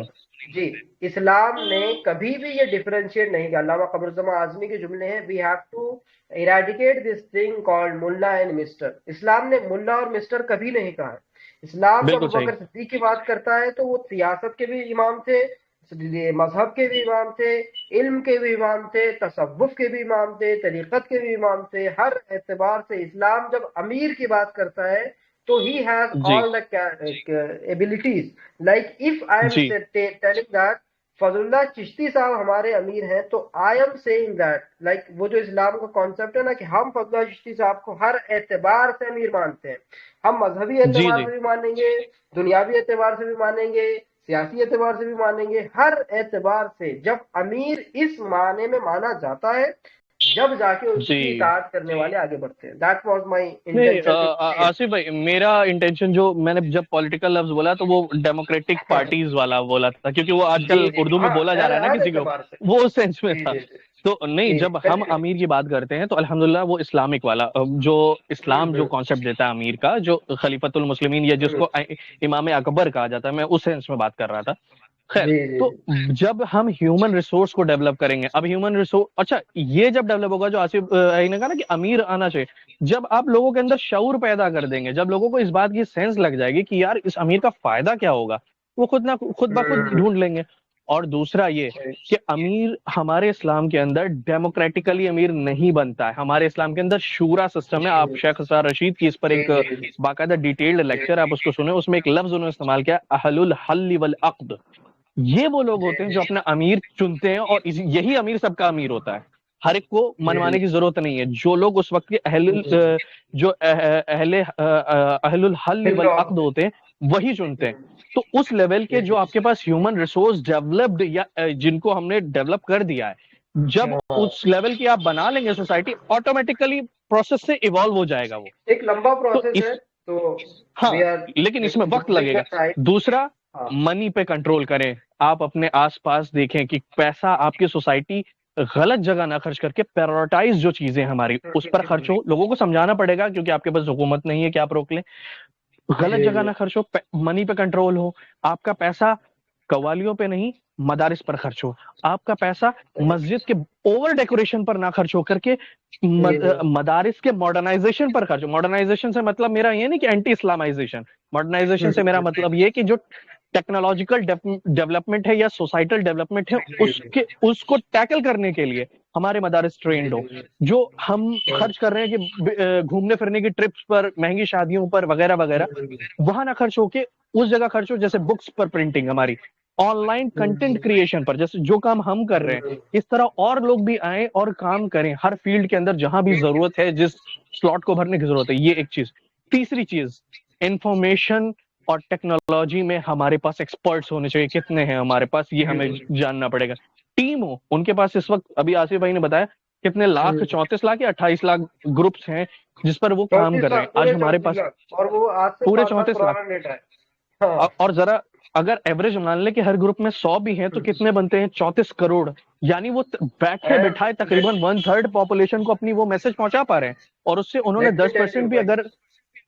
جی اسلام نے کبھی بھی یہ ڈیفرینشیٹ نہیں کیا۔ علامہ قمر الزمان اعظمی کے جملے ہیں، we have to eradicate this thing called ملا اینڈ مسٹر۔ اسلام نے ملا اور مسٹر کبھی نہیں کہا ہے۔ اسلام جب بالکل صحیح ابوبکر صدیق کی بات کرتا ہے تو وہ سیاست کے بھی امام تھے، مذہب کے بھی امام تھے، علم کے بھی امام تھے، تصوف کے بھی امام تھے، طریقت کے بھی امام تھے، ہر اعتبار سے اسلام جب امیر کی بات کرتا ہے تو he has G all the abilities, like if I am G telling that فضل اللہ چشتی صاحب ہمارے امیر ہیں، تو I am seeing that like وہ جو اسلام کا کانسیپٹ ہے نا کہ ہم فضل اللہ چشتی صاحب کو ہر اعتبار سے امیر مانتے ہیں، ہم مذہبی جی اعتبار جی سے بھی مانیں گے، دنیاوی اعتبار سے بھی مانیں گے، سیاسی اعتبار سے بھی مانیں گے، ہر اعتبار سے جب امیر اس معنی میں مانا جاتا ہے جب جا کے اس جی کی اطاعت کرنے والے آگے بڑھتے ہیں۔ دیٹ واز مائی نہیں انٹینشن ٹو سے۔ آصف بھائی، میرا انٹینشن جو میں نے جب پولیٹیکل لفظ بولا تو وہ ڈیموکریٹک پارٹیز والا بولا تھا، کیونکہ وہ آج جی کل جی اردو میں ہاں بولا جا رہا ہے نا ہر کسی کو، اعتبار سے، وہ اس سینس میں جی تھا۔ جی جی تو نہیں، جی جب ہم کنٹینیو۔ امیر کی بات کرتے ہیں تو الحمدللہ وہ اسلامک والا جو اسلام جو کانسیپٹ دیتا ہے امیر کا، جو خلیفۃ المسلمین یا جس کو امام اکبر کہا جاتا ہے، میں اس سینس میں بات کر رہا تھا۔ خیر، جی جی تو جی جب ہم ہیومن ریسورس کو ڈیولپ کریں گے، اب ہیومن ریسورس اچھا یہ جب ڈیولپ ہوگا، جو آصف بھائی نے کہا نا کہ امیر آنا چاہیے، جب آپ لوگوں کے اندر شعور پیدا کر دیں گے، جب لوگوں کو اس بات کی سینس لگ جائے گی کہ یار اس امیر کا فائدہ کیا ہوگا، وہ خود بخود ڈھونڈ لیں گے۔ اور دوسرا یہ کہ امیر ہمارے اسلام کے اندر ڈیموکریٹیکلی امیر نہیں بنتا ہے، ہمارے اسلام کے اندر شورا سسٹم ہے۔ آپ شیخ اسرار رشید کی اس پر ایک باقاعدہ ڈیٹیلڈ لیکچر آپ اس کو سنیں، اس میں ایک لفظ انہوں نے استعمال کیا، اہل الحل والعقد۔ یہ وہ لوگ ہوتے ہیں جو اپنا امیر چنتے ہیں، اور یہی امیر سب کا امیر ہوتا ہے، ہر ایک کو منوانے کی ضرورت نہیں ہے۔ جو لوگ اس وقت کے اہل الحل والعقد ہوتے ہیں وہی چنتے ہیں۔ تو اس لیول کے جو آپ کے پاس ہیومن ریسورس ڈیولپڈ یا جن کو ہم نے ڈیولپ کر دیا ہے، جب اس لیول کی آپ بنا لیں گے سوسائٹی، آٹومیٹیکلی پروسیس سے ایوالو ہو جائے گا وہ۔ ایک لمبا تو پروسیس اس ہے، تو ہاں، وی آر لیکن اس میں وقت ڈوئنگ لگے دا گا۔ ٹائم۔ دوسرا، ہاں منی پہ کنٹرول کریں، آپ اپنے آس پاس دیکھیں کہ پیسہ آپ کی سوسائٹی غلط جگہ نہ خرچ کر کے پیرورٹائز جو چیزیں ہماری اس پر خرچ ہو۔ لوگوں کو سمجھانا پڑے گا کیونکہ آپ کے پاس حکومت نہیں ہے کہ آپ روک لیں، غلط جی جگہ نہ خرچ ہو، منی پہ کنٹرول ہو، آپ کا پیسہ قوالیوں پہ نہیں مدارس پر خرچ ہو، آپ کا پیسہ مسجد کے اوور ڈیکوریشن پر نہ خرچ ہو کر کے مدارس کے ماڈرنائزیشن پر خرچ ہو۔ ماڈرنائزیشن سے مطلب میرا یہ نہیں کہ اینٹی اسلامائزیشن، ماڈرنائزیشن سے میرا مطلب یہ کہ جو ٹیکنالوجیکل ڈیولپمنٹ ہے یا سوسائٹل ڈیولپمنٹ ہے اس کو ٹیکل کرنے کے لیے ہمارے مدارس ٹرینڈ ہو۔ جو ہم خرچ کر رہے ہیں کہ گھومنے پھرنے کی ٹرپس پر، مہنگی شادیوں پر وغیرہ وغیرہ، وہاں نہ خرچ ہو کے اس جگہ خرچ ہو، جیسے بکس پر پرنٹنگ، ہماری آن لائن کنٹینٹ کریشن پر، جیسے جو کام ہم کر رہے ہیں اس طرح اور لوگ بھی آئیں اور کام کریں ہر فیلڈ کے اندر جہاں بھی ضرورت ہے، جس سلاٹ کو بھرنے کی ضرورت ہے۔ یہ ایک چیز۔ تیسری چیز، انفارمیشن اور ٹیکنالوجی میں ہمارے پاس ایکسپرٹس ہونے چاہیے۔ کتنے ہیں ہمارے پاس یہ ہمیں جاننا پڑے گا۔ ٹیم ہو ان کے پاس، اس وقت ابھی آصف بھائی نے بتایا کتنے لاکھ، 34 لاکھ یا 28 لاکھ گروپس ہیں جس پر وہ کام 34 کر رہے ہیں لاکھ آج پورے ہمارے 34 پاس، لاکھ اور وہ آج سے پورے 5 سال 34 لاکھ۔ پرانا ڈیٹا ہے۔ ہاں اور ذرا اگر ایوریج مان لیں کہ ہر گروپ میں 100 بھی ہیں تو کتنے بنتے ہیں؟ 34 کروڑ۔ یعنی وہ بیٹھے بٹھائے تقریباً 1/3 پاپولیشن کو اپنی وہ میسج پہنچا پا رہے ہیں، اور اس سے انہوں نے لیٹ می ٹیل 10% یو بھی بھائی، اگر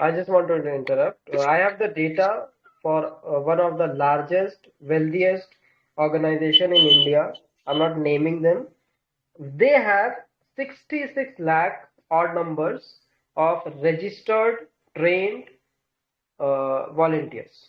I just want to interrupt. I have the data for one of the largest, wealthiest organization in India. I'm not naming them. They have 66 lakh odd numbers of registered, trained volunteers.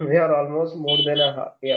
We are almost more than yeah,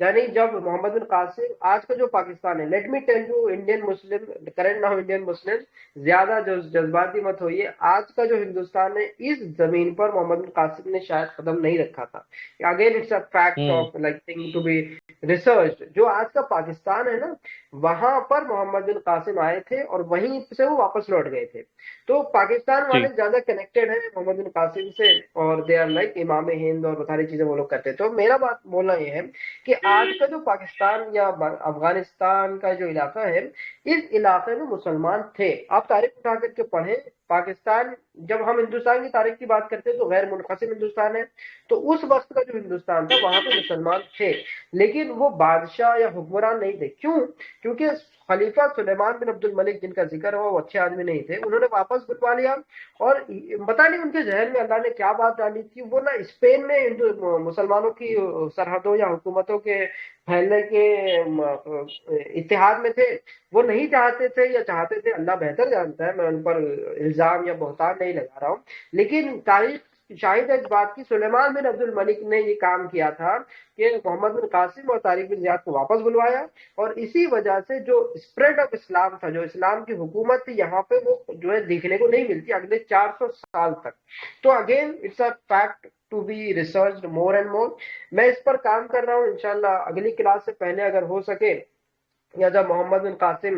یعنی جب محمد بن قاسم، آج کا جو پاکستان ہے، late me tell you Indian Muslim current now Indian Muslim, زیادہ جو جذباتی مت ہوئیے، آج کا جو ہندوستان ہے اس زمین پر محمد بن قاسم نے شاید قدم نہیں رکھا تھا. Again it's a fact of like thing to be research. جو آج کا پاکستان ہے نا، وہاں پر محمد بن قاسم آئے تھے اور وہیں سے وہ واپس لوٹ گئے تھے. تو پاکستان والے زیادہ کنیکٹڈ ہیں محمد بن قاسم سے، اور دے آر لائک امام ہند اور ساری چیزیں وہ لوگ کرتے ہیں. تو میرا بات بولنا یہ ہے کہ آج کا جو پاکستان یا افغانستان کا جو علاقہ ہے، اس علاقے میں مسلمان تھے. آپ تاریخ اٹھا کر کے پڑھیں. پاکستان، جب ہم ہندوستان کی تاریخ کی بات کرتے ہیں تو غیر منقسم ہندوستان ہے. تو اس وقت کا جو ہندوستان تھا وہاں پہ مسلمان تھے، لیکن وہ بادشاہ یا حکمران نہیں تھے. کیوں؟ کیونکہ خلیفہ سلیمان بن عبد الملک جن کا ذکر ہوا، وہ اچھے آدمی نہیں تھے. انہوں نے واپس بلوا لیا، اور پتہ نہیں ان کے ذہن میں اللہ نے کیا بات ڈالی تھی. وہ نہ اسپین میں مسلمانوں کی سرحدوں یا حکومتوں کے پھیلنے کے اتحاد میں تھے. وہ نہیں چاہتے تھے یا چاہتے تھے، اللہ بہتر جانتا ہے، میں ان پر الزام یا بہتان نہیں لگا رہا ہوں. لیکن تاریخ شاہد ہے اس بات کی، سلیمان بن عبد الملک نے یہ کام کیا تھا کہ محمد بن قاسم اور طارق بن زیاد کو واپس بلوایا، اور اسی وجہ سے جو اسپریڈ آف اسلام تھا، جو اسلام کی حکومت تھی یہاں پہ، وہ جو ہے دیکھنے کو نہیں ملتی اگلے 400 سال تک. تو again it's a fact to be researched more and more. میں اس پر کام کر رہا ہوں، انشاءاللہ اگلی کلاس سے پہلے اگر ہو سکے، یا جب محمد بن قاسم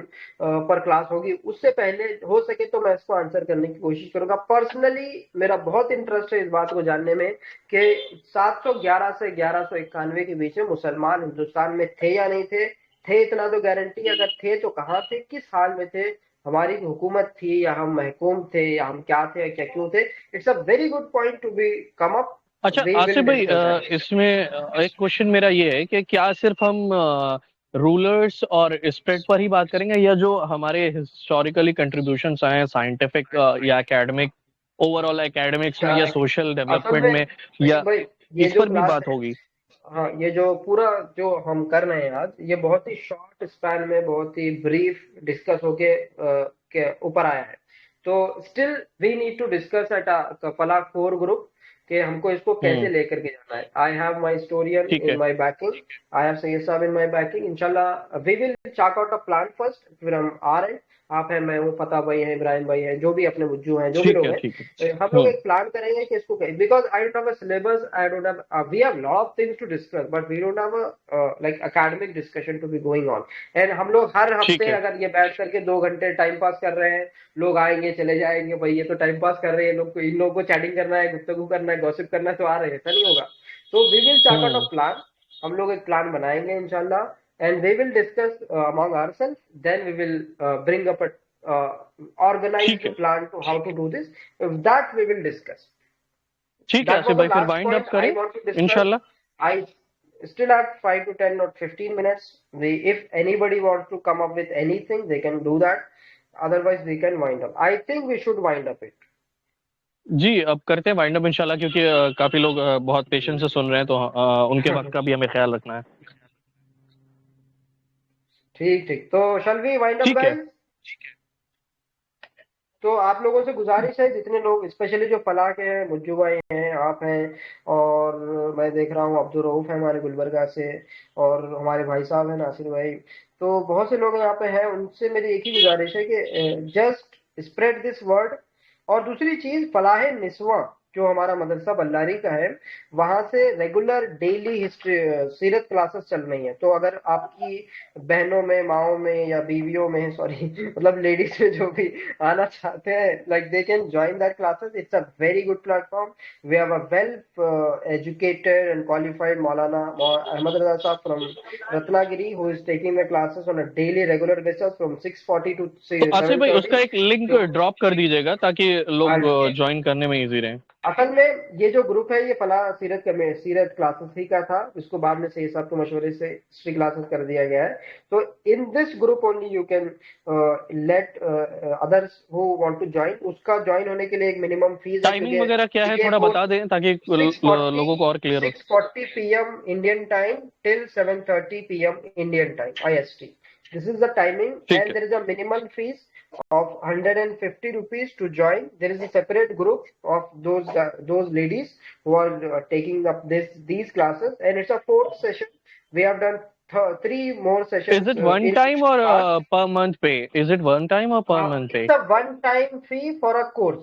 پر کلاس ہوگی اس سے پہلے ہو سکے تو میں اس کو آنسر کرنے کی کوشش کروں گا. پرسنلی میرا بہت انٹرسٹ ہے اس بات کو جاننے میں کہ 711 سے 1191 کے بیچ میں مسلمان ہندوستان میں تھے یا نہیں تھے. تھے اتنا تو گارنٹی، اگر تھے تو کہاں تھے، کس حال میں تھے، ہماری حکومت تھی یا ہم محکوم تھے یا ہم کیا تھے، کیا کیوں تھے. It's a very good point to be come up. اچھا آصف بھائی، اس میں ایک کوشچن میرا یہ ہے کہ کیا صرف ہم رولرز اور اسپریڈ پر ہی بات کریں گے، یا جو ہمارے ہسٹوریکلی کنٹریبیوشنس آئے ہیں سائنٹیفک یا اکیڈمک، اوور آل اکیڈمکس میں یا سوشل ڈیولپمنٹ میں، یا یہ اس جو پر بھی کلاس بات ہے، ہوگی؟ ہاں یہ جو پورا جو ہم کر رہے ہیں آج، یہ بہت ہی شارٹ اسپین میں بہت ہی بریف ڈسکس ہو کے اوپر آیا ہے. تو still we need to discuss at فلاح کور گروپ کہ ہم کو اس کو کیسے لے کر کے جانا ہے. آئی ہیو مائی ہسٹورین ٹھیک ہے، ان مائی بیکنگ، آئی ہیو سید صاحب ان مائی بیکنگ. انشاءاللہ we will chalk out a plan first, پھر ہم آ رہے ہیں، آپ ہیں، میں ہوں، فتح بھائی ہیں، ابراہیم بھائی ہیں، جو بھی اپنے وجو ہیں، جو بھی ٹھیک لوگ ہے، ہیں. ٹھیک ہے. ہم لوگ ایک پلان کریں گے کہ اس کو، because I don't have a syllabus, I don't have, we have lot of things to discuss but we don't have like academic discussion to be going on. And ہم لوگ ہر ٹھیک ہفتے ہے. اگر یہ بیٹھ کر کے 2 گھنٹے ٹائم پاس کر رہے ہیں، لوگ آئیں گے چلے جائیں گے، بھائی یہ تو ٹائم پاس کر رہے ہیں لوگ، کو ان لوگوں کو چیٹنگ کرنا ہے، گفتگو کرنا ہے، گوسپ کرنا ہے، تو آ رہے ہیں، ایسا نہیں ہوگا. تو وی will chalk out a plan. ہم لوگ ایک پلان بنائیں گے انشاءاللہ، and we will discuss among ourselves, then we will bring up a organized ٹھیک ہے، plan to how to do this. That we will discuss. ٹھیک ہے That آصف was the بھائی، پھر last وائنڈ point اپ I کریں want to discuss. انشاءاللہ. I still have 5 to 10 or 15 minutes. If anybody wants to come up with anything, they can do that. Otherwise, we can wind up. I think we should wind up it. جی اب کرتے ہیں وائنڈ اپ انشاءاللہ، کیونکہ کافی لوگ بہت پیشنس سے سن رہے ہیں، تو ان کے وقت کا بھی ہمیں خیال رکھنا ہے. ٹھیک. تو shall we wind up, ٹھیک ہے. guys? تو آپ لوگوں سے گزارش ہے، جتنے لوگ اسپیشلی جو فلاح کے ہیں، مجو بھائی ہیں، آپ ہیں، اور میں دیکھ رہا ہوں عبدالرؤف ہے ہمارے گلبرگہ سے، اور ہمارے بھائی صاحب ہیں ناصر بھائی، تو بہت سے لوگ یہاں پہ ہیں. ان سے میری ایک ہی گزارش ہے کہ جسٹ اسپریڈ دس ورڈ. اور دوسری چیز، فلاح نسواں جو ہمارا مدرسہ بلاری کا ہے، وہاں سے ریگولر ڈیلی ہسٹری سیرت کلاسز چل رہی ہیں. تو اگر آپ کی بہنوں میں، ماؤں میں، یا بیویوں میں، سوری مطلب لیڈیز میں جو بھی آنا چاہتے ہیں، like they can join that classes. It's a very good platform. We have a well educated and qualified Maulana Ahmed Raza صاحب from Ratnagiri who is taking the classes on a daily regular basis from 6:40 to تو آصف بھائی اس 7:30. کا ایک لنک ڈراپ کر دیجیے گا تاکہ لوگ جوائن کرنے میں ایزی رہیں. اصل میں یہ جو گروپ ہے یہ فلاح سیرت کلاسز ہی کا تھا، اس کو بعد میں سید صاحب کے مشورے سے ہسٹری کلاسز کر دیا گیا ہے. تو in this group only you can let others who want to join. اس کا جوائن ہونے کے لیے ایک منیمم فیس ہے، ٹائمنگ وغیرہ کیا ہے تھوڑا بتا دیں تاکہ لوگوں کو اور clear who. 6:40 p.m. Indian time till 7:30 p.m. Indian time IST. This is the timing, and there is a minimum fees of 150 rupees to join. There is a separate group of those ladies who are taking up these classes, and it's a 4th session. We have done 3 more Is sessions it one in time or class. per month pay? Is it one time or per month pay? It's a one-time fee for a course.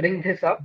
bring this up.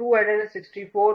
264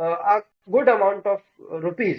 a good amount of rupees.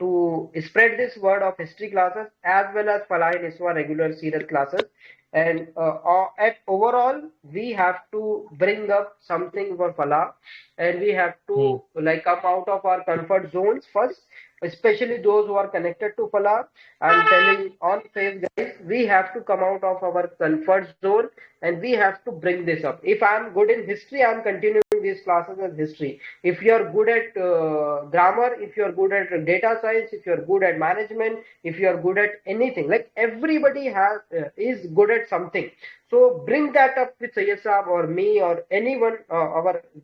to spread this word of history classes as well as Falah Niswa regular serial classes. And at overall we have to bring up something for Falah, and we have to like come out of our comfort zones first, especially those who are connected to Falah. I'm telling on faith guys, we have to come out of our comfort zone and we have to bring this up. If I'm good in history, I'm continuing these classes as history. If you are good at grammar, if you are good at data science, if you are good at management, if you are good at anything, like everybody is good at something. So bring that up with Sayyid Saab or me or anyone, our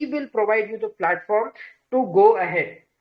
we will provide you the platform to go ahead.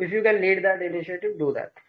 if you can lead that initiative, do that.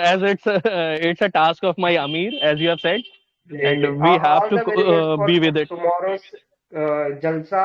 as it's a task of my Amir, as you have said, and we have All to the very best for be with it. tomorrow's Jalsa.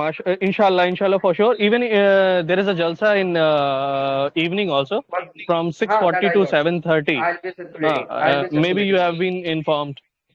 history. inshallah for sure, even there is a jalsa in evening also, But from that 6:40 I to know. 7:30. I'll be circulating. I'll be Maybe you circulating. have been informed.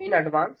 in advance